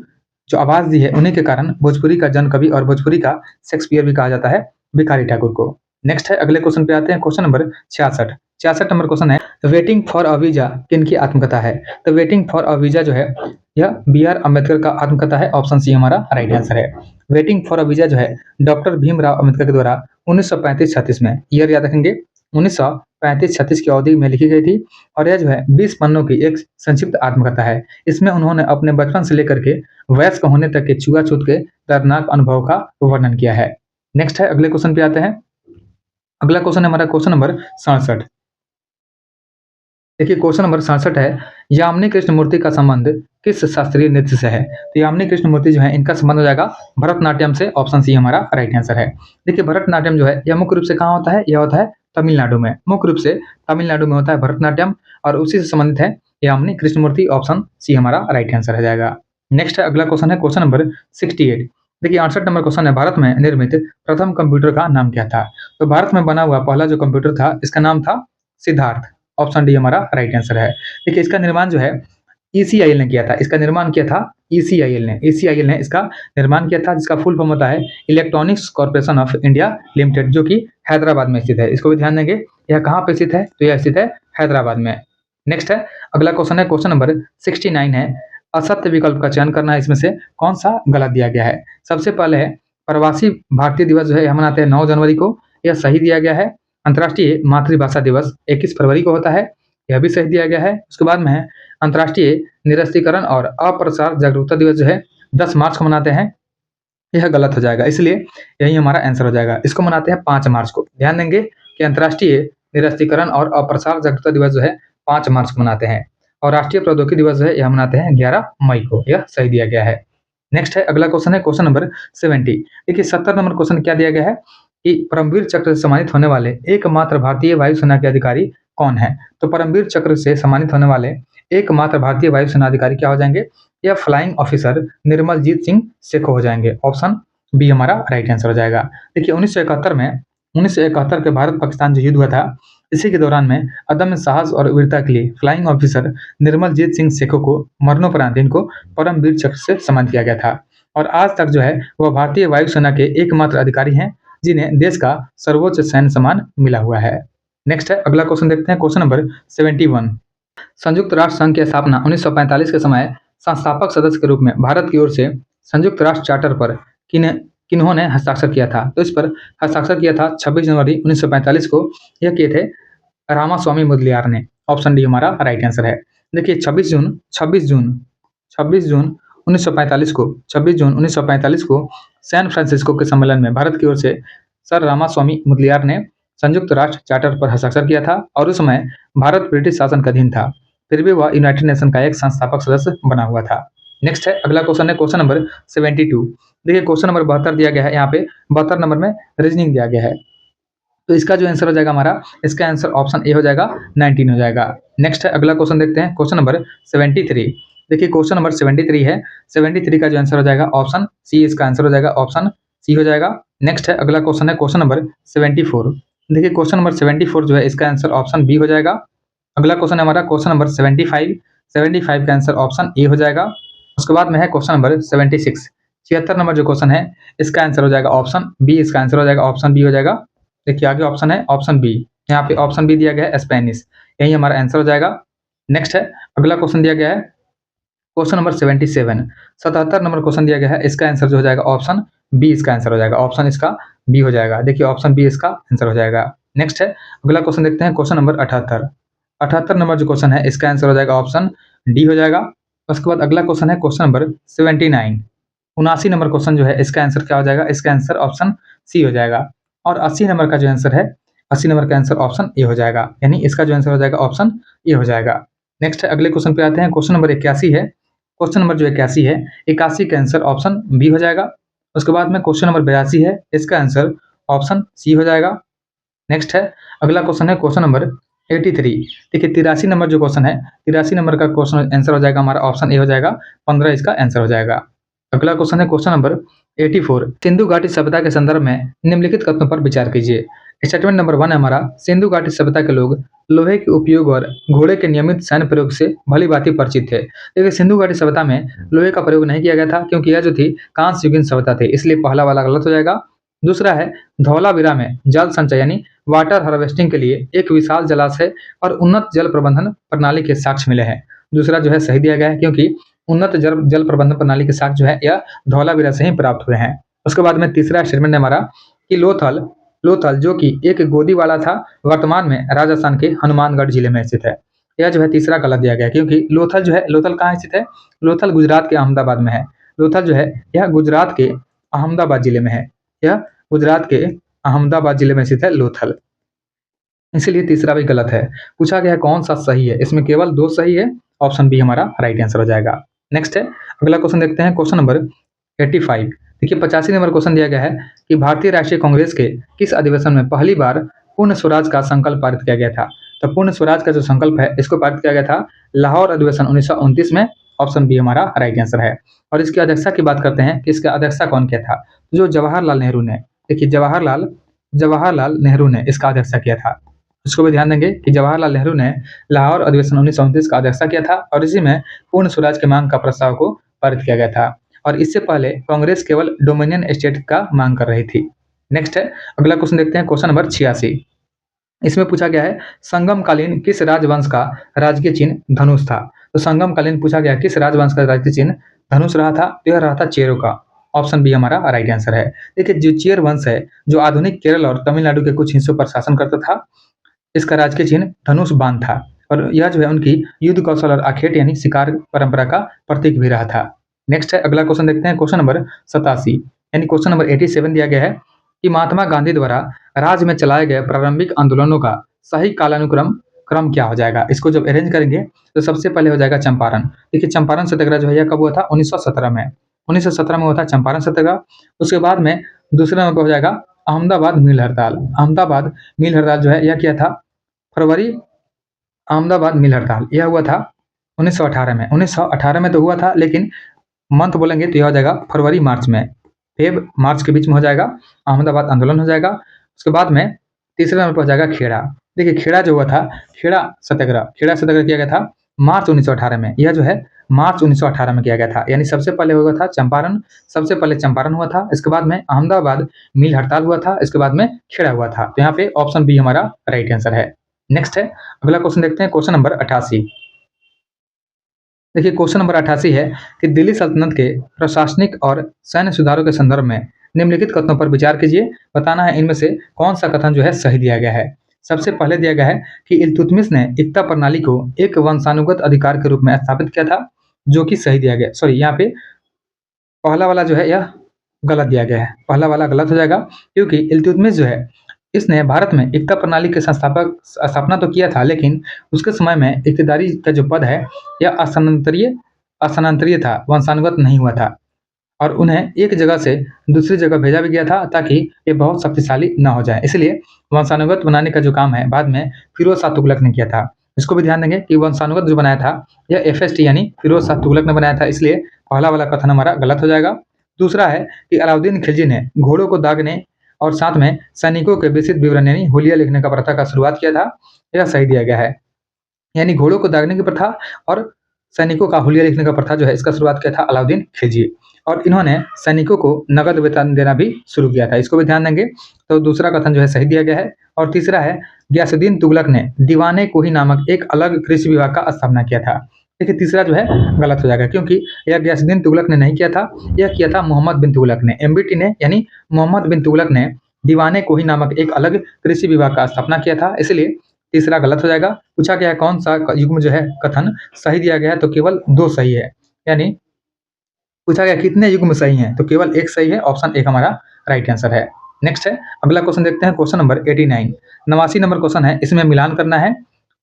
जो आवाज दी है, उन्हीं के कारण भोजपुरी का जन कवि और भोजपुरी का शेक्सपियर भी कहा जाता है भिखारी ठाकुर को। नेक्स्ट है, अगले क्वेश्चन पे आते हैं। क्वेश्चन नंबर 66 नंबर क्वेश्चन है, वेटिंग फॉर अ वीजा किनकी आत्मकथा है। तो वेटिंग फॉर अ वीजा जो है यह बी आर अम्बेडकर का आत्मकथा है। ऑप्शन सी हमारा राइट आंसर है। वेटिंग फॉर अ वीजा जो है डॉक्टर भीमराव अम्बेडकर के द्वारा 1935-36 में, ईयर याद रखेंगे, 1935-36 की अवधि में लिखी गई थी और यह जो है 20 पन्नों की एक संक्षिप्त आत्मकथा है। इसमें उन्होंने अपने बचपन से लेकर के वयस्क होने तक के छुआ-छूत के दर्दनाक अनुभव का वर्णन किया है। नेक्स्ट है, अगले क्वेश्चन पे आते हैं। अगला क्वेश्चन है हमारा क्वेश्चन नंबर 67। देखिए क्वेश्चन नंबर 67 है, यामिनी कृष्णमूर्ति का संबंध किस शास्त्रीय नृत्य से है। तो यामिनी कृष्णमूर्ति जो है इनका संबंध हो जाएगा भरतनाट्यम से। ऑप्शन सी हमारा राइट आंसर है। देखिए भरतनाट्यम जो है यह मुख्य रूप से कहाँ होता है, यह होता है तमिलनाडु में। मुख्य रूप से तमिलनाडु में होता है भरतनाट्यम और उसी से संबंधित है यामिनी कृष्णमूर्ति। ऑप्शन सी हमारा राइट आंसर हो जाएगा। नेक्स्ट है, अगला क्वेश्चन है क्वेश्चन नंबर 68। देखिए 68 नंबर क्वेश्चन है, भारत में निर्मित प्रथम कंप्यूटर का नाम क्या था। तो भारत में बना हुआ पहला जो कंप्यूटर था, इसका नाम था सिद्धार्थ। ऑप्शन डी हमारा राइट आंसर है। देखिए इसका निर्माण जो है ईसीआईएल ने किया था। इसका निर्माण किया था ईसीआईएल ने इसका निर्माण किया था, जिसका फुल फॉर्म होता है electronics corporation of India limited, जो कि हैदराबाद में स्थित है। इसको भी ध्यान देंगे, यह कहाँ पे स्थित है, तो यह स्थित है हैदराबाद में। नेक्स्ट है, अगला क्वेश्चन है क्वेश्चन नंबर 69 है, असत्य विकल्प का चयन करना है, इसमें से कौन सा गलत दिया गया है। सबसे पहले है प्रवासी भारतीय दिवस जो है हम मनाते हैं 9 जनवरी को, यह सही दिया गया है। अंतर्राष्ट्रीय मातृभाषा दिवस 21 फरवरी को होता है, यह भी सही दिया गया है। उसके बाद में है अंतर्राष्ट्रीय निरस्त्रीकरण और अप्रसार जागरूकता दिवस जो है 10 मार्च को मनाते हैं, यह गलत हो जाएगा, इसलिए यही हमारा आंसर हो जाएगा। इसको मनाते हैं 5 मार्च को। ध्यान देंगे कि अंतर्राष्ट्रीय निरस्त्रीकरण और अप्रसार जागरूकता दिवस जो है 5 मार्च को मनाते हैं और राष्ट्रीय प्रौद्योगिकी दिवस जो है यह मनाते हैं 11 मई को, यह सही दिया गया है। नेक्स्ट है, अगला क्वेश्चन है क्वेश्चन नंबर 70। देखिए 70 नंबर क्वेश्चन क्या दिया गया है कि परमवीर चक्र से सम्मानित होने वाले एकमात्र भारतीय वायुसेना के अधिकारी कौन है। तो परमवीर चक्र से सम्मानित होने वाले एकमात्र भारतीय वायुसेना अधिकारी क्या हो जाएंगे, या फ्लाइंग ऑफिसर निर्मलजीत सिंह सेखो हो जाएंगे। ऑप्शन बी हमारा राइट आंसर हो जाएगा। देखिए 1971 के भारत पाकिस्तान जो युद्ध हुआ था, इसी के दौरान में अदम्य साहस और वीरता के लिए फ्लाइंग ऑफिसर निर्मलजीत सिंह सेखो को मरणोपरांत इनको परमवीर चक्र से सम्मानित किया गया था और आज तक जो है वह भारतीय वायुसेना के एकमात्र अधिकारी हैं जिन्हें देश का सर्वोच्च सैन्य सम्मान मिला हुआ है। नेक्स्ट है, अगला क्वेश्चन देखते हैं क्वेश्चन नंबर 71। संयुक्त राष्ट्र संघ की स्थापना 1945 के समय संस्थापक सदस्य के रूप में भारत की ओर से संयुक्त राष्ट्र चार्टर पर किन्होंने हस्ताक्षर किया था। तो इस पर हस्ताक्षर किया था 26 जनवरी 1945 को, यह किए थे रामास्वामी मुदलियार ने। ऑप्शन डी हमारा राइट आंसर है। देखिए 26 जून 1945 को सैन फ्रांसिस्को के सम्मेलन में भारत की ओर से सर रामास्वामी मुदलियार ने संयुक्त राष्ट्र चार्टर पर हस्ताक्षर किया था और उस समय भारत ब्रिटिश शासन का अधीन था, फिर भी वह यूनाइटेड नेशन का एक संस्थापक सदस्य बना हुआ था। नेक्स्ट है, अगला क्वेश्चन है क्वेश्चन नंबर 72। देखिए क्वेश्चन नंबर 72 दिया गया है, यहाँ पे 72 नंबर में रीजनिंग दिया गया है, तो इसका जो आंसर हो जाएगा हमारा, इसका आंसर ऑप्शन ए हो जाएगा, 19 हो जाएगा। नेक्स्ट है, अगला क्वेश्चन देखते हैं क्वेश्चन नंबर 73। देखिए क्वेश्चन नंबर 73 है, 73 का जो आंसर हो जाएगा ऑप्शन सी, इसका आंसर हो जाएगा ऑप्शन सी हो जाएगा। नेक्स्ट है, अगला क्वेश्चन है क्वेश्चन नंबर 74। देखिए क्वेश्चन नंबर 74 जो है इसका आंसर ऑप्शन बी हो जाएगा। अगला क्वेश्चन है हमारा क्वेश्चन नंबर 75 का आंसर ऑप्शन ए हो जाएगा। उसके बाद में है क्वेश्चन नंबर 76। 76 नंबर जो क्वेश्चन है इसका आंसर हो जाएगा ऑप्शन बी, इसका आंसर हो जाएगा ऑप्शन बी हो जाएगा। देखिए आगे ऑप्शन है ऑप्शन बी, यहाँ पे ऑप्शन बी दिया गया है स्पेनिश, यही हमारा आंसर हो जाएगा। नेक्स्ट है अगला क्वेश्चन दिया गया है क्वेश्चन नंबर 77, 77 नंबर क्वेश्चन दिया गया है, इसका आंसर जो हो जाएगा ऑप्शन बी, इसका आंसर हो जाएगा, ऑप्शन इसका बी हो जाएगा। देखिए ऑप्शन बी इसका आंसर हो जाएगा। नेक्स्ट है अगला क्वेश्चन देखते हैं क्वेश्चन नंबर 78, 78 नंबर जो क्वेश्चन है इसका आंसर हो जाएगा ऑप्शन डी हो जाएगा। उसके बाद अगला क्वेश्चन है क्वेश्चन नंबर 79, 79 नंबर क्वेश्चन जो है इसका आंसर क्या हो जाएगा, इसका आंसर ऑप्शन सी हो जाएगा। और 80 नंबर का जो आंसर है, 80 नंबर का आंसर ऑप्शन ए हो जाएगा, यानी इसका जो आंसर हो जाएगा ऑप्शन ए हो जाएगा। नेक्स्ट है अगले क्वेश्चन पे आते हैं, क्वेश्चन नंबर 81 है, क्वेश्चन नंबर जो 81 है, 81 का आंसर ऑप्शन बी हो जाएगा। उसके बाद में क्वेश्चन नंबर 82 है, इसका आंसर ऑप्शन सी हो जाएगा। नेक्स्ट है अगला क्वेश्चन है क्वेश्चन नंबर 83। देखिए 83 नंबर जो क्वेश्चन है, 83 नंबर का क्वेश्चन आंसर हो जाएगा हमारा ऑप्शन ए हो जाएगा, 15 इसका आंसर हो जाएगा। अगला क्वेश्चन है क्वेश्चन नंबर 84, सिंधु घाटी सभ्यता के संदर्भ में निम्नलिखित कथनों पर विचार कीजिए। स्टेटमेंट नंबर 1 है हमारा, सिंधु घाटी सभ्यता के लोग लोहे के उपयोग और घोड़े के नियमित सैन्य प्रयोग से भली भांति परिचित थे। देखिए सिंधु घाटी सभ्यता में लोहे का प्रयोग नहीं किया गया था, क्योंकि यह जो थी कांस्य युगीन सभ्यता थी, इसलिए पहला वाला गलत हो जाएगा। दूसरा है धौलावीरा में जल संचय यानी वाटर हार्वेस्टिंग के लिए एक विशाल जलाशय और उन्नत जल प्रबंधन प्रणाली के साक्ष्य मिले हैं। दूसरा जो है सही दिया गया है, क्योंकि उन्नत जल प्रबंधन प्रणाली के साक्ष्य जो है यह धौलावीरा से ही प्राप्त हुए हैं। उसके बाद में तीसरा स्टेटमेंट है हमारा कि लोथल, लोथल जो कि एक गोदी वाला था, वर्तमान में राजस्थान के हनुमानगढ़ जिले में स्थित है। यह जो है तीसरा गलत दिया गया है, क्योंकि लोथल जो है, लोथल कहाँ स्थित है, लोथल गुजरात के अहमदाबाद में है। लोथल जो है यह गुजरात के अहमदाबाद जिले में है, यह गुजरात के अहमदाबाद जिले में स्थित है लोथल, इसलिए तीसरा भी गलत है। पूछा गया है कौन सा सही है, इसमें केवल 2 सही है, ऑप्शन बी हमारा राइट आंसर हो जाएगा। नेक्स्ट है अगला क्वेश्चन देखते हैं क्वेश्चन नंबर 85। देखिए 85 नंबर क्वेश्चन दिया गया है कि भारतीय राष्ट्रीय कांग्रेस के किस अधिवेशन में पहली बार पूर्ण स्वराज का संकल्प पारित किया गया था। तो पूर्ण स्वराज का जो संकल्प है इसको पारित किया गया था लाहौर अधिवेशन 1929 में, ऑप्शन बी हमारा राइट आंसर है। और इसकी अध्यक्षता की बात करते हैं कि इसका अध्यक्षता कौन किया था, जो जवाहरलाल नेहरू ने, देखिए जवाहरलाल नेहरू ने इसका अध्यक्षता किया था। इसको भी ध्यान देंगे कि जवाहरलाल नेहरू ने लाहौर अधिवेशन 1929 का अध्यक्षता किया था और इसी में पूर्ण स्वराज के मांग का प्रस्ताव को पारित किया गया था। और इससे पहले कांग्रेस केवल डोमिनियन स्टेट का मांग कर रही थी। नेक्स्ट है अगला क्वेश्चन देखते हैं क्वेश्चन नंबर 86। इसमें पूछा गया है संगम कालीन किस राजवंश का राजकीय चिन्ह धनुष था। तो संगम कालीन पूछा गया किस राजवंश का राजकीय चिन्ह धनुष रहा था, तो यह रहा था चेरों का, ऑप्शन बी हमारा राइट आंसर है। देखिए जो चेर वंश है, जो आधुनिक केरल और तमिलनाडु के कुछ हिस्सों पर शासन करता था, इसका राजकीय चिन्ह धनुष बाण था और यह जो है उनकी युद्ध कौशल और आखेट यानी शिकार परंपरा का प्रतीक भी रहा था। नेक्स्ट है अगला क्वेश्चन देखते हैं क्वेश्चन नंबर 87, यानी क्वेश्चन नंबर 87 दिया गया है कि महात्मा गांधी द्वारा राज्य में चलाए गए प्रारंभिक आंदोलनों का सही क्रम क्या हो जाएगा। इसको जब अरेंज करेंगे तो सबसे पहले हो जाएगा चंपारण। देखिए चंपारण सत्याग्रह जो है यह कब हुआ था, 1917 में, 1917 में हुआ था चंपारण सत्याग्रह। उसके बाद में दूसरे नंबर पर हो जाएगा अहमदाबाद मिल हड़ताल। अहमदाबाद मिल हड़ताल जो है यह किया था फरवरी, अहमदाबाद मिल हड़ताल यह हुआ था 1918 में, 1918 में तो हुआ था, लेकिन मंथ बोलेंगे तो यह हो जाएगा फरवरी मार्च में, फेब मार्च के बीच में हो जाएगा अहमदाबाद आंदोलन हो जाएगा। उसके बाद में तीसरे नंबर पर हो जाएगा खेड़ा। देखिए खेड़ा जो हुआ था, खेड़ा सत्याग्रह किया गया था मार्च 1918 में, यह जो है मार्च 1918 में किया गया था, यानी सबसे पहले हुआ था चंपारण, सबसे पहले चंपारण हुआ था, इसके बाद में अहमदाबाद मिल हड़ताल हुआ था, इसके बाद में खेड़ा हुआ था। तो यहाँ पे ऑप्शन बी हमारा राइट आंसर है। नेक्स्ट है अगला क्वेश्चन देखते हैं क्वेश्चन नंबर 88। देखिए क्वेश्चन नंबर 88 है कि दिल्ली सल्तनत के प्रशासनिक और सैन्य सुधारों के संदर्भ में निम्नलिखित कथनों पर विचार कीजिए। बताना है इनमें से कौन सा कथन जो है सही दिया गया है। सबसे पहले दिया गया है कि इल्तुतमिश ने इक्ता प्रणाली को एक वंशानुगत अधिकार के रूप में स्थापित किया था, जो कि सही दिया गया। सॉरी, यहाँ पे पहला वाला जो है यह गलत दिया गया है, पहला वाला गलत हो जाएगा, क्योंकि इल्तुतमिश जो है इसने भारत में एकता प्रणाली के स्थापना तो किया था, लेकिन उसके समय में इक्तदारी का जो पद है यह स्थानांतरीय था, वंशानुगत नहीं हुआ था और उन्हें एक जगह से दूसरी जगह भेजा भी गया था ताकि ये बहुत शक्तिशाली न हो जाए, इसलिए वंशानुगत बनाने का जो काम है बाद में फिरोज शाह तुगलक ने किया था। इसको भी ध्यान देंगे कि वंशानुगत जो बनाया था यह FST यानी फिरोज शाह तुगलक ने बनाया था, इसलिए पहला वाला कथन हमारा गलत हो जाएगा। दूसरा है कि अलाउद्दीन खिलजी ने घोड़ों को दागने और साथ में सैनिकों के विस्तृत विवरण यानी हुलिया लिखने का प्रथा का शुरुआत किया था, यह सही दिया गया है। यानी घोड़ों को दागने की प्रथा और सैनिकों का हुलिया लिखने का प्रथा जो है इसका शुरुआत किया था अलाउद्दीन खिलजी। और इन्होंने सैनिकों को नकद वेतन देना भी शुरू किया था। इसको भी ध्यान देंगे। तो दूसरा कथन जो है सही दिया गया है। और तीसरा है, गयासुद्दीन तुगलक ने दीवान-ए-कोही नामक एक अलग कृषि विभाग का स्थापना किया था। देखिए तीसरा जो है गलत हो जाएगा, क्योंकि यह गयासुद्दीन तुगलक ने नहीं किया था, यह किया था मोहम्मद बिन तुगलक ने। एमबीटी ने यानी मोहम्मद बिन तुगलक ने दीवान-ए-कोही नामक एक अलग कृषि विभाग का स्थापना किया था, इसलिए तीसरा गलत हो जाएगा। पूछा गया है कौन सा युग्म जो है कथन सही दिया गया है, तो केवल 2 सही है। यानी पूछा गया कितने युग्म सही हैं, तो केवल 1 सही है, ऑप्शन 1 हमारा राइट आंसर है। नेक्स्ट है, अगला क्वेश्चन देखते हैं, क्वेश्चन नंबर 89, 89 नंबर क्वेश्चन है। इसमें मिलान करना है।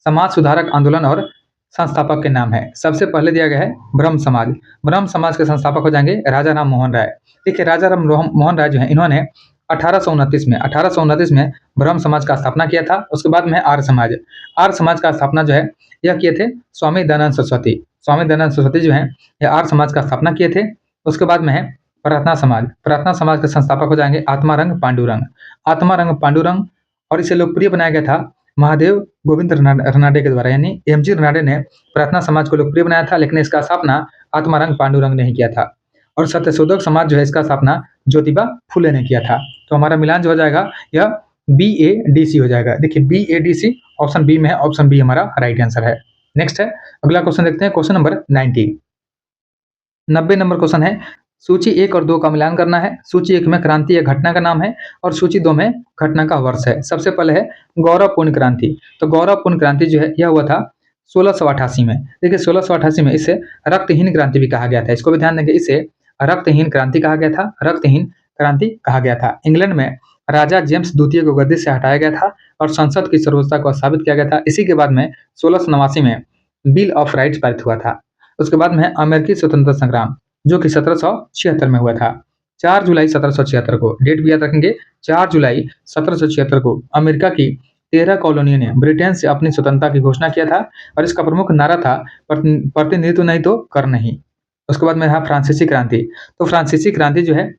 समाज सुधारक आंदोलन और संस्थापक के नाम है। सबसे पहले दिया गया है ब्रह्म समाज। ब्रह्म समाज के संस्थापक हो जाएंगे राजा राम मोहन राय। देखिए राजा राम मोहन राय जो है, इन्होंने 1829 में ब्रह्म समाज का स्थापना किया था। उसके बाद में आर्य समाज। आर्य समाज का स्थापना जो है यह किए थे स्वामी दयानंद सरस्वती। स्वामी दयानंद सरस्वती जो है यह आर्य समाज का स्थापना किए थे। उसके बाद में है प्रार्थना समाज। प्रार्थना समाज के संस्थापक हो जाएंगे आत्मारंग पांडुरंग। आत्मारंग पांडुरंग, और इसे लोकप्रिय बनाया गया था महादेव गोविंद रनाडे के द्वारा, यानी एमजी रनाडे ने प्रार्थना समाज को लोकप्रिय बनाया था, लेकिन इसका स्थापना आत्मारंग पांडुरंग ने ही किया था। और सत्यशोधक समाज जो है इसका स्थापना ज्योतिबा फुले ने किया था। तो हमारा मिलान जो हो जाएगा यह BADC हो जाएगा। देखिए BADC ऑप्शन बी में है, ऑप्शन बी हमारा राइट आंसर है। नेक्स्ट है, अगला क्वेश्चन देखते हैं, क्वेश्चन नंबर 90, 90 नंबर क्वेश्चन है। सूची 1 और 2 का मिलान करना है। सूची 1 में क्रांति या घटना का नाम है और सूची 2 में घटना का वर्ष है। सबसे पहले है गौरवपूर्ण क्रांति। तो गौरवपूर्ण क्रांति जो है यह हुआ था 1688 में। देखिए 1688 में इसे रक्तहीन क्रांति भी कहा गया था। इसको भी ध्यान देंगे, इसे रक्तहीन क्रांति कहा गया था। रक्तहीन क्रांति कहा गया था। इंग्लैंड में राजा जेम्स द्वितीय को गद्दी से हटाया गया था और संसद की सर्वोच्चता को साबित किया गया था। इसी के बाद में 1689 में बिल ऑफ राइट्स पारित हुआ था। उसके बाद में है अमेरिकी स्वतंत्रता संग्राम, जो कि 1776 में हुआ था। 4 जुलाई 1776 को, डेट भी याद रखेंगे, 4 जुलाई 1776 को अमेरिका की 13 कॉलोनियों ने ब्रिटेन से अपनी स्वतंत्रता की घोषणा किया था और इसका प्रमुख नारा था प्रतिनिधित्व नहीं तो कर नहीं। उसके बाद में रहा फ्रांसीसी क्रांति। तो फ्रांसीसी क्रांति जो है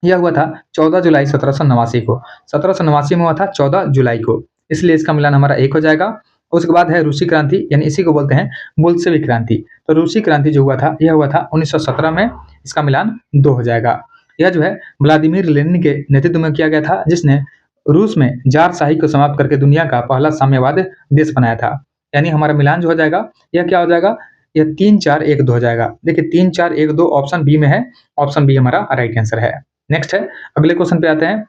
यह हुआ था 14 जुलाई 1789 को। 1789 में हुआ था 14 जुलाई को, इसलिए इसका मिलान हमारा 1 हो जाएगा। उसके बाद है रूसी क्रांति, यानी इसी को बोलते हैं बोल्शेविक क्रांति। तो रूसी क्रांति जो हुआ था यह हुआ था 1917 में, इसका मिलान 2 हो जाएगा। यह जो है व्लादिमीर लेनिन के नेतृत्व में किया गया था, जिसने रूस में जारशाही को समाप्त करके दुनिया का पहला साम्यवाद देश बनाया था। यानी हमारा मिलान जो हो जाएगा यह क्या हो जाएगा, यह 3-4-1-2 हो जाएगा। देखिए 3-4-1-2 ऑप्शन बी में है, ऑप्शन बी हमारा राइट आंसर है। नेक्स्ट है, अगले क्वेश्चन पे आते हैं।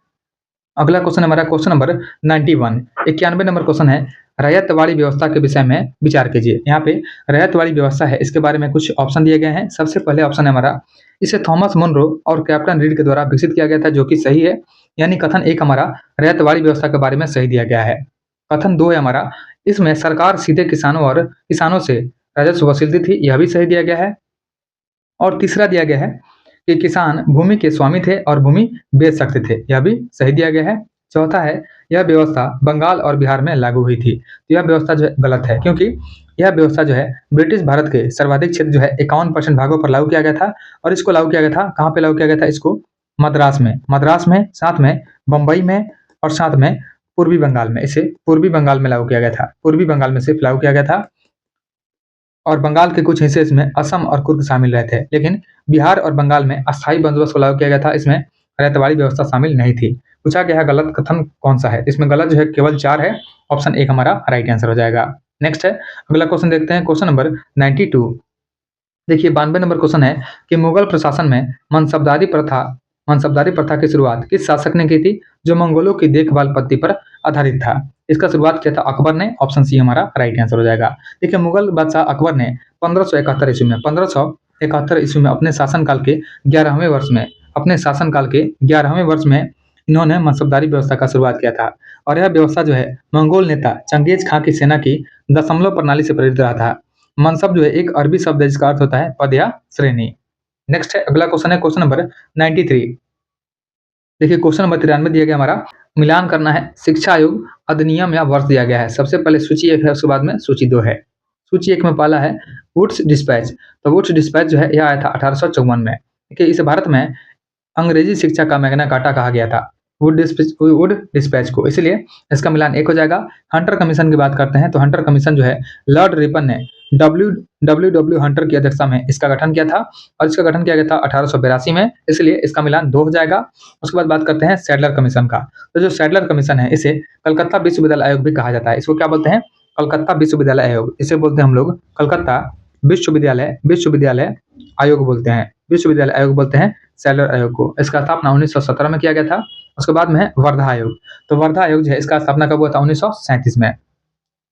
अगला क्वेश्चन हमारा क्वेश्चन नंबर 91, 91 नंबर क्वेश्चन है। रैयतवाड़ी व्यवस्था के विषय में विचार कीजिए। यहाँ पे रैयतवाड़ी व्यवस्था है, इसके बारे में कुछ ऑप्शन दिए गए हैं। सबसे पहले ऑप्शन है हमारा, इसे थॉमस मुनरो और कैप्टन रीड के द्वारा विकसित किया गया था, जो कि सही है। यानी कथन 1 हमारा रैयतवाड़ी व्यवस्था के बारे में सही दिया गया है। कथन 2 है हमारा, इसमें सरकार सीधे किसानों से राजस्व वसूलती थी, यह भी सही दिया गया है। और तीसरा दिया गया है कि किसान भूमि के स्वामी थे और भूमि बेच सकते थे, यह भी सही दिया गया है। चौथा है, यह व्यवस्था बंगाल और बिहार में लागू हुई थी, तो यह व्यवस्था जो है गलत है, क्योंकि यह व्यवस्था जो है ब्रिटिश भारत के सर्वाधिक क्षेत्र जो है 51% भागों पर लागू किया गया था। और इसको लागू किया गया था, कहाँ पे लागू किया गया था इसको, मद्रास में, साथ में बम्बई में और साथ में पूर्वी बंगाल में। इसे पूर्वी बंगाल में लागू किया गया था, पूर्वी बंगाल में सिर्फ लागू किया गया था। और बंगाल के कुछ हिस्से इसमें असम और कुर्ग शामिल रहे थे, लेकिन बिहार और बंगाल में अस्थायी बंदोबस्त को लागू किया गया था, इसमें रैयतवाड़ी व्यवस्था शामिल नहीं थी। पूछा गया है गलत कथन कौन सा है, इसमें गलत जो है केवल 4 है, ऑप्शन 1 हमारा राइट आंसर हो जाएगा। नेक्स्ट है, अगला क्वेश्चन देखते हैं, क्वेश्चन नंबर 92। देखिए 92 नंबर क्वेश्चन है कि मुगल प्रशासन में मनसबदारी प्रथा की शुरुआत किस शासक ने की थी, जो मंगोलों की देखभाल पद्धति पर आधारित था। इसका शुरुआत किया था अकबर ने, ऑप्शन सी हमारा राइट आंसर हो जाएगा। देखिए मुगल बादशाह अकबर ने 1571 ईस्वी में अपने शासनकाल के 11वें वर्ष में इन्होंने मनसबदारी व्यवस्था का शुरुआत किया था। और यह व्यवस्था जो है मंगोल नेता चंगेज खां की सेना की दशमलव प्रणाली से प्रेरित रहा था। मनसब जो है एक अरबी शब्द है जिसका अर्थ होता है पद या श्रेणी। नेक्स्ट है, अगला क्वेश्चन है क्वेश्चन नंबर 93। देखिए क्वेश्चन नंबर 93 दिया गया हमारा, मिलान करना है। शिक्षा आयोग अधिनियम या वर्ष दिया गया है। सबसे पहले सूची 1 है, उसके बाद में सूची 2 है। सूची 1 में पहला है वुड्स डिस्पैच। तो वुड्स डिस्पैच जो है यह आया था 1854 में। देखिए इसे भारत में अंग्रेजी शिक्षा का मैग्ना कार्टा कहा गया था, वुड डिस्पैच को, इसलिए इसका मिलान 1 हो जाएगा। हंटर कमीशन की बात करते हैं तो हंटर कमीशन जो है लॉर्ड रिपन ने डब्ल्यू हंटर की अध्यक्षता में इसका गठन किया था और इसका गठन किया गया था 1882 में, इसलिए इसका मिलान 2 हो जाएगा। उसके बाद बात करते हैं सैडलर कमीशन का। तो जो सैडलर कमीशन है इसे कलकत्ता विश्वविद्यालय आयोग भी कहा जाता है। इसको क्या बोलते हैं? कलकत्ता विश्वविद्यालय आयोग। इसे बोलते हैं हम लोग कलकत्ता विश्वविद्यालय विश्वविद्यालय आयोग बोलते हैं। विश्वविद्यालय आयोग बोलते हैं सैडलर आयोग को। इसका स्थापना 1917 में किया गया था। उसके बाद में है वर्धा आयोग। तो वर्धा आयोग जो है इसका स्थापना कब हुआ था? 1937 में।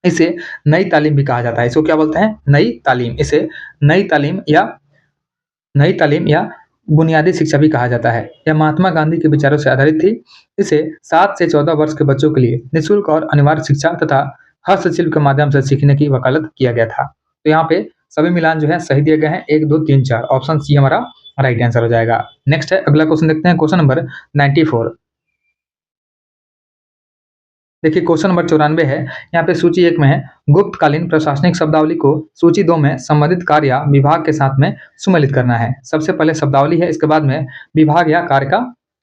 इसे नई तालीम भी कहा जाता है। इसको क्या बोलते हैं? नई तालीम। इसे नई तालीम या बुनियादी शिक्षा भी कहा जाता है। यह महात्मा गांधी के विचारों से आधारित थी। इसे 7 से 14 वर्ष के बच्चों के लिए निःशुल्क और अनिवार्य शिक्षा तथा हस्तशिल्प के माध्यम से सीखने की वकालत किया गया था। तो यहाँ पे सभी मिलान जो है सही दिए गए हैं, 1, 2, 3, 4। ऑप्शन सी हमारा राइट आंसर हो जाएगा। नेक्स्ट है, अगला क्वेश्चन देखते हैं, क्वेश्चन नंबर 94। देखिए क्वेश्चन नंबर 94 है। यहाँ पे सूची 1 में है गुप्तकालीन प्रशासनिक शब्दावली को सूची 2 में संबंधित कार्य या विभाग के साथ में सुमेलित करना है। सबसे पहले शब्दावली है, इसके बाद में विभाग या कार्य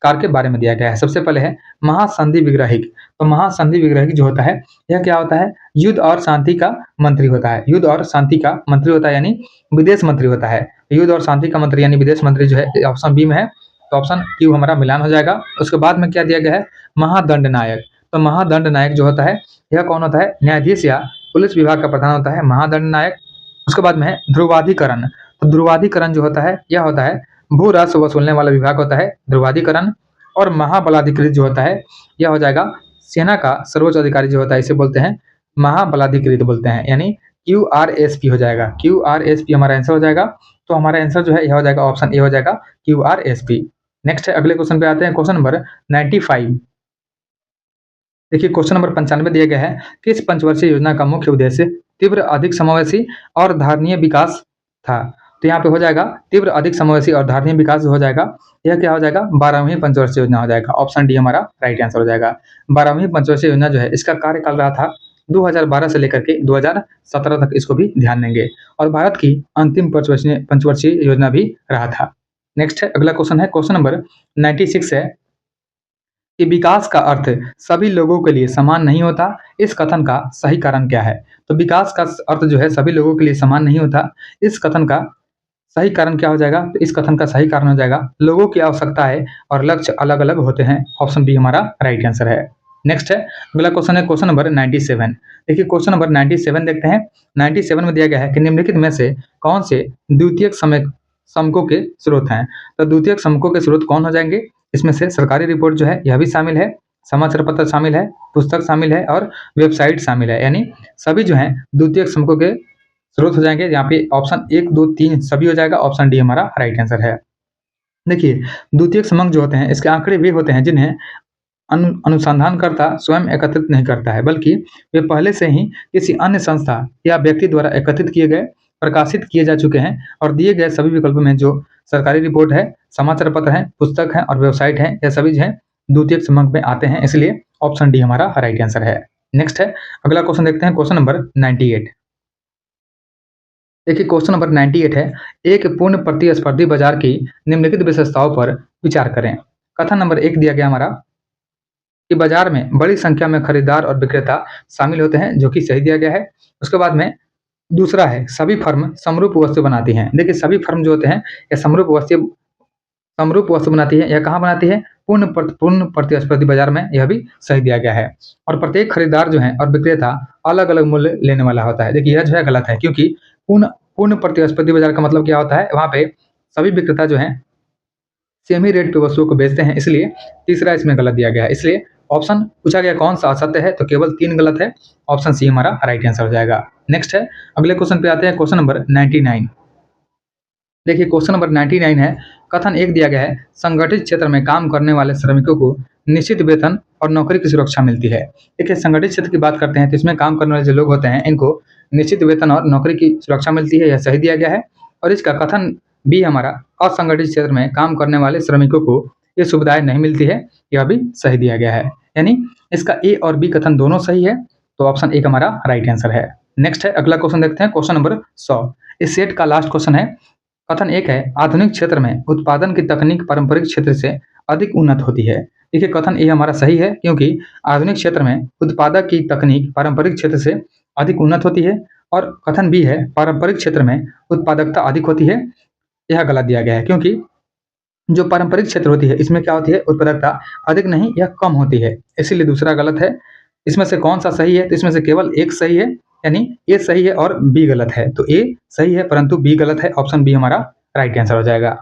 के बारे में दिया गया है। सबसे पहले है महासंधि विग्रहिक। तो महासंधि विग्रहिक जो होता है यह क्या होता है? युद्ध और शांति का मंत्री होता है। युद्ध और शांति का मंत्री होता है, यानी विदेश मंत्री होता है। युद्ध और शांति का मंत्री यानी विदेश मंत्री जो है ऑप्शन बी में है। तो ऑप्शन क्यू हमारा मिलान हो जाएगा। उसके बाद में क्या दिया गया है? महादंड नायक। तो महादंड नायक जो होता है यह कौन होता है? न्यायाधीश या पुलिस विभाग का प्रधान होता है महादंड नायक। उसके बाद में है ध्रुवाधिकरण। तो ध्रुवाधिकरण जो होता है यह होता है भू राजस्व वसूलने वाला विभाग होता है ध्रुवाधिकरण। और महाबलाधिकृत जो होता है यह हो जाएगा सेना का सर्वोच्च अधिकारी जो होता है, इसे बोलते हैं महाबलाधिकृत बोलते हैं, यानी QRSP हो जाएगा। QRSP हमारा आंसर हो जाएगा। तो हमारा आंसर जो है यह हो जाएगा ऑप्शन ए हो जाएगा QRSP। नेक्स्ट है, अगले क्वेश्चन पे आते हैं, क्वेश्चन नंबर 95। देखिए क्वेश्चन नंबर 95 दिया गया है, किस पंचवर्षीय योजना का मुख्य उद्देश्य तीव्र अधिक समावेशी और धारणीय विकास था? तो यहाँ पे हो जाएगा तीव्र अधिक समावेशी और धारणीय विकास हो जाएगा। यह क्या हो जाएगा? 12वीं पंचवर्षीय योजना हो जाएगा। ऑप्शन डी हमारा राइट आंसर हो जाएगा। 12वीं पंचवर्षीय योजना जो है इसका कार्यकाल रहा था 2012 से लेकर के 2017 तक, इसको भी ध्यान देंगे। और भारत की अंतिम पंचवर्षीय योजना भी रहा था। नेक्स्ट है, अगला क्वेश्चन है, क्वेश्चन नंबर 96 है कि विकास का अर्थ सभी लोगों के लिए समान नहीं होता, इस कथन का सही कारण क्या है? तो विकास का अर्थ जो है सभी लोगों के लिए समान नहीं होता, इस कथन का सही कारण क्या हो जाएगा? तो इस कथन का सही कारण हो जाएगा लोगों की आवश्यकताएं और लक्ष्य अलग अलग होते हैं। ऑप्शन बी हमारा राइट आंसर है। नेक्स्ट है, अगला क्वेश्चन है क्वेश्चन नंबर 97। देखिए क्वेश्चन नंबर 97 देखते हैं। 97 में दिया गया है कि निम्नलिखित में से कौन से द्वितीयक समकों के स्रोत हैं? तो द्वितीयक समकों के स्रोत कौन हो जाएंगे? इसमें से सरकारी रिपोर्ट जो है यह भी शामिल है, समाचार पत्र शामिल है, पुस्तक शामिल है और वेबसाइट शामिल है, यानी सभी जो है द्वितीयक समकों के स्रोत हो जाएंगे। यहाँ पे ऑप्शन 1, 2, 3 सभी हो जाएगा। ऑप्शन डी हमारा राइट आंसर है। देखिए द्वितीयक समक जो होते हैं इसके आंकड़े वे होते हैं जिन्हें अनुसंधानकर्ता स्वयं एकत्रित नहीं करता है, बल्कि वे पहले से ही किसी अन्य संस्था या व्यक्ति द्वारा एकत्रित किए गए, प्रकाशित किए जा चुके हैं और दिए गए सभी विकल्पों में जो सरकारी रिपोर्ट है, समाचार पत्र है, पुस्तक है और वेबसाइट है, यह सभी जो है द्वितीयक समक में आते हैं, इसलिए ऑप्शन डी हमारा राइट आंसर है। नेक्स्ट है, अगला क्वेश्चन देखते हैं, क्वेश्चन नंबर 98। देखिए क्वेश्चन नंबर 98 है, एक पूर्ण प्रतिस्पर्धी बाजार की निम्नलिखित विशेषताओं पर विचार करें। कथन नंबर 1 दिया गया हमारा कि बाजार में बड़ी संख्या में खरीदार और विक्रेता शामिल होते हैं, जो कि सही दिया गया है। उसके बाद में दूसरा है सभी फर्म समरूप वस्तु बनाती हैं। देखिए सभी फर्म जो होते हैं ये समरूप वस्तु बनाती है। यह कहाँ बनाती है? पूर्ण प्रतिस्पर्धी बाजार में, यह भी सही दिया गया है। और प्रत्येक खरीदार जो है और विक्रेता अलग अलग मूल्य लेने वाला होता है। देखिए यह जो है गलत है, क्योंकि पूर्ण प्रतिस्पर्धी बाजार का मतलब क्या होता है? वहाँ पे सभी विक्रेता जो है सेम ही रेट पे वस्तुओं को बेचते हैं, इसलिए तीसरा इसमें गलत दिया गया है। इसलिए ऑप्शन पूछा गया कौन सा असत्य है, तो केवल 3 गलत है। ऑप्शन सी हमारा राइट आंसर हो जाएगा। नेक्स्ट है, अगले क्वेश्चन पे आते हैं, क्वेश्चन नंबर 99। देखिए क्वेश्चन नंबर 99 है, कथन 1 दिया गया है, संगठित क्षेत्र में काम करने वाले श्रमिकों को निश्चित वेतन और नौकरी की सुरक्षा मिलती है। देखिए संगठित क्षेत्र की बात करते हैं तो इसमें काम करने वाले जो लोग होते हैं इनको निश्चित वेतन और नौकरी की सुरक्षा मिलती है, यह सही दिया गया है। और इसका कथन बी हमारा असंगठित क्षेत्र में काम करने वाले श्रमिकों को ये सुविधाएं नहीं मिलती है, यह भी सही दिया गया है। यानी इसका ए और बी कथन दोनों सही है, तो ऑप्शन ए हमारा राइट आंसर है। नेक्स्ट है, अगला क्वेश्चन देखते हैं, क्वेश्चन नंबर 100। इस सेट का लास्ट क्वेश्चन है। कथन 1 है, आधुनिक क्षेत्र में उत्पादन की तकनीक पारंपरिक क्षेत्र से अधिक उन्नत होती है। देखिए कथन ए हमारा सही है, क्योंकि आधुनिक क्षेत्र में उत्पादक की तकनीक पारंपरिक क्षेत्र से अधिक उन्नत होती है। और कथन बी है पारंपरिक क्षेत्र में उत्पादकता अधिक होती है, यह गलत दिया गया है क्योंकि जो पारंपरिक क्षेत्र होती है इसमें क्या होती है उत्पादकता अधिक नहीं या कम होती है, इसीलिए दूसरा गलत है। इसमें से कौन सा सही है? तो इसमें से केवल एक सही है, यानी ए सही है और बी गलत है। तो ए सही है परंतु बी गलत है, ऑप्शन बी हमारा राइट आंसर हो जाएगा।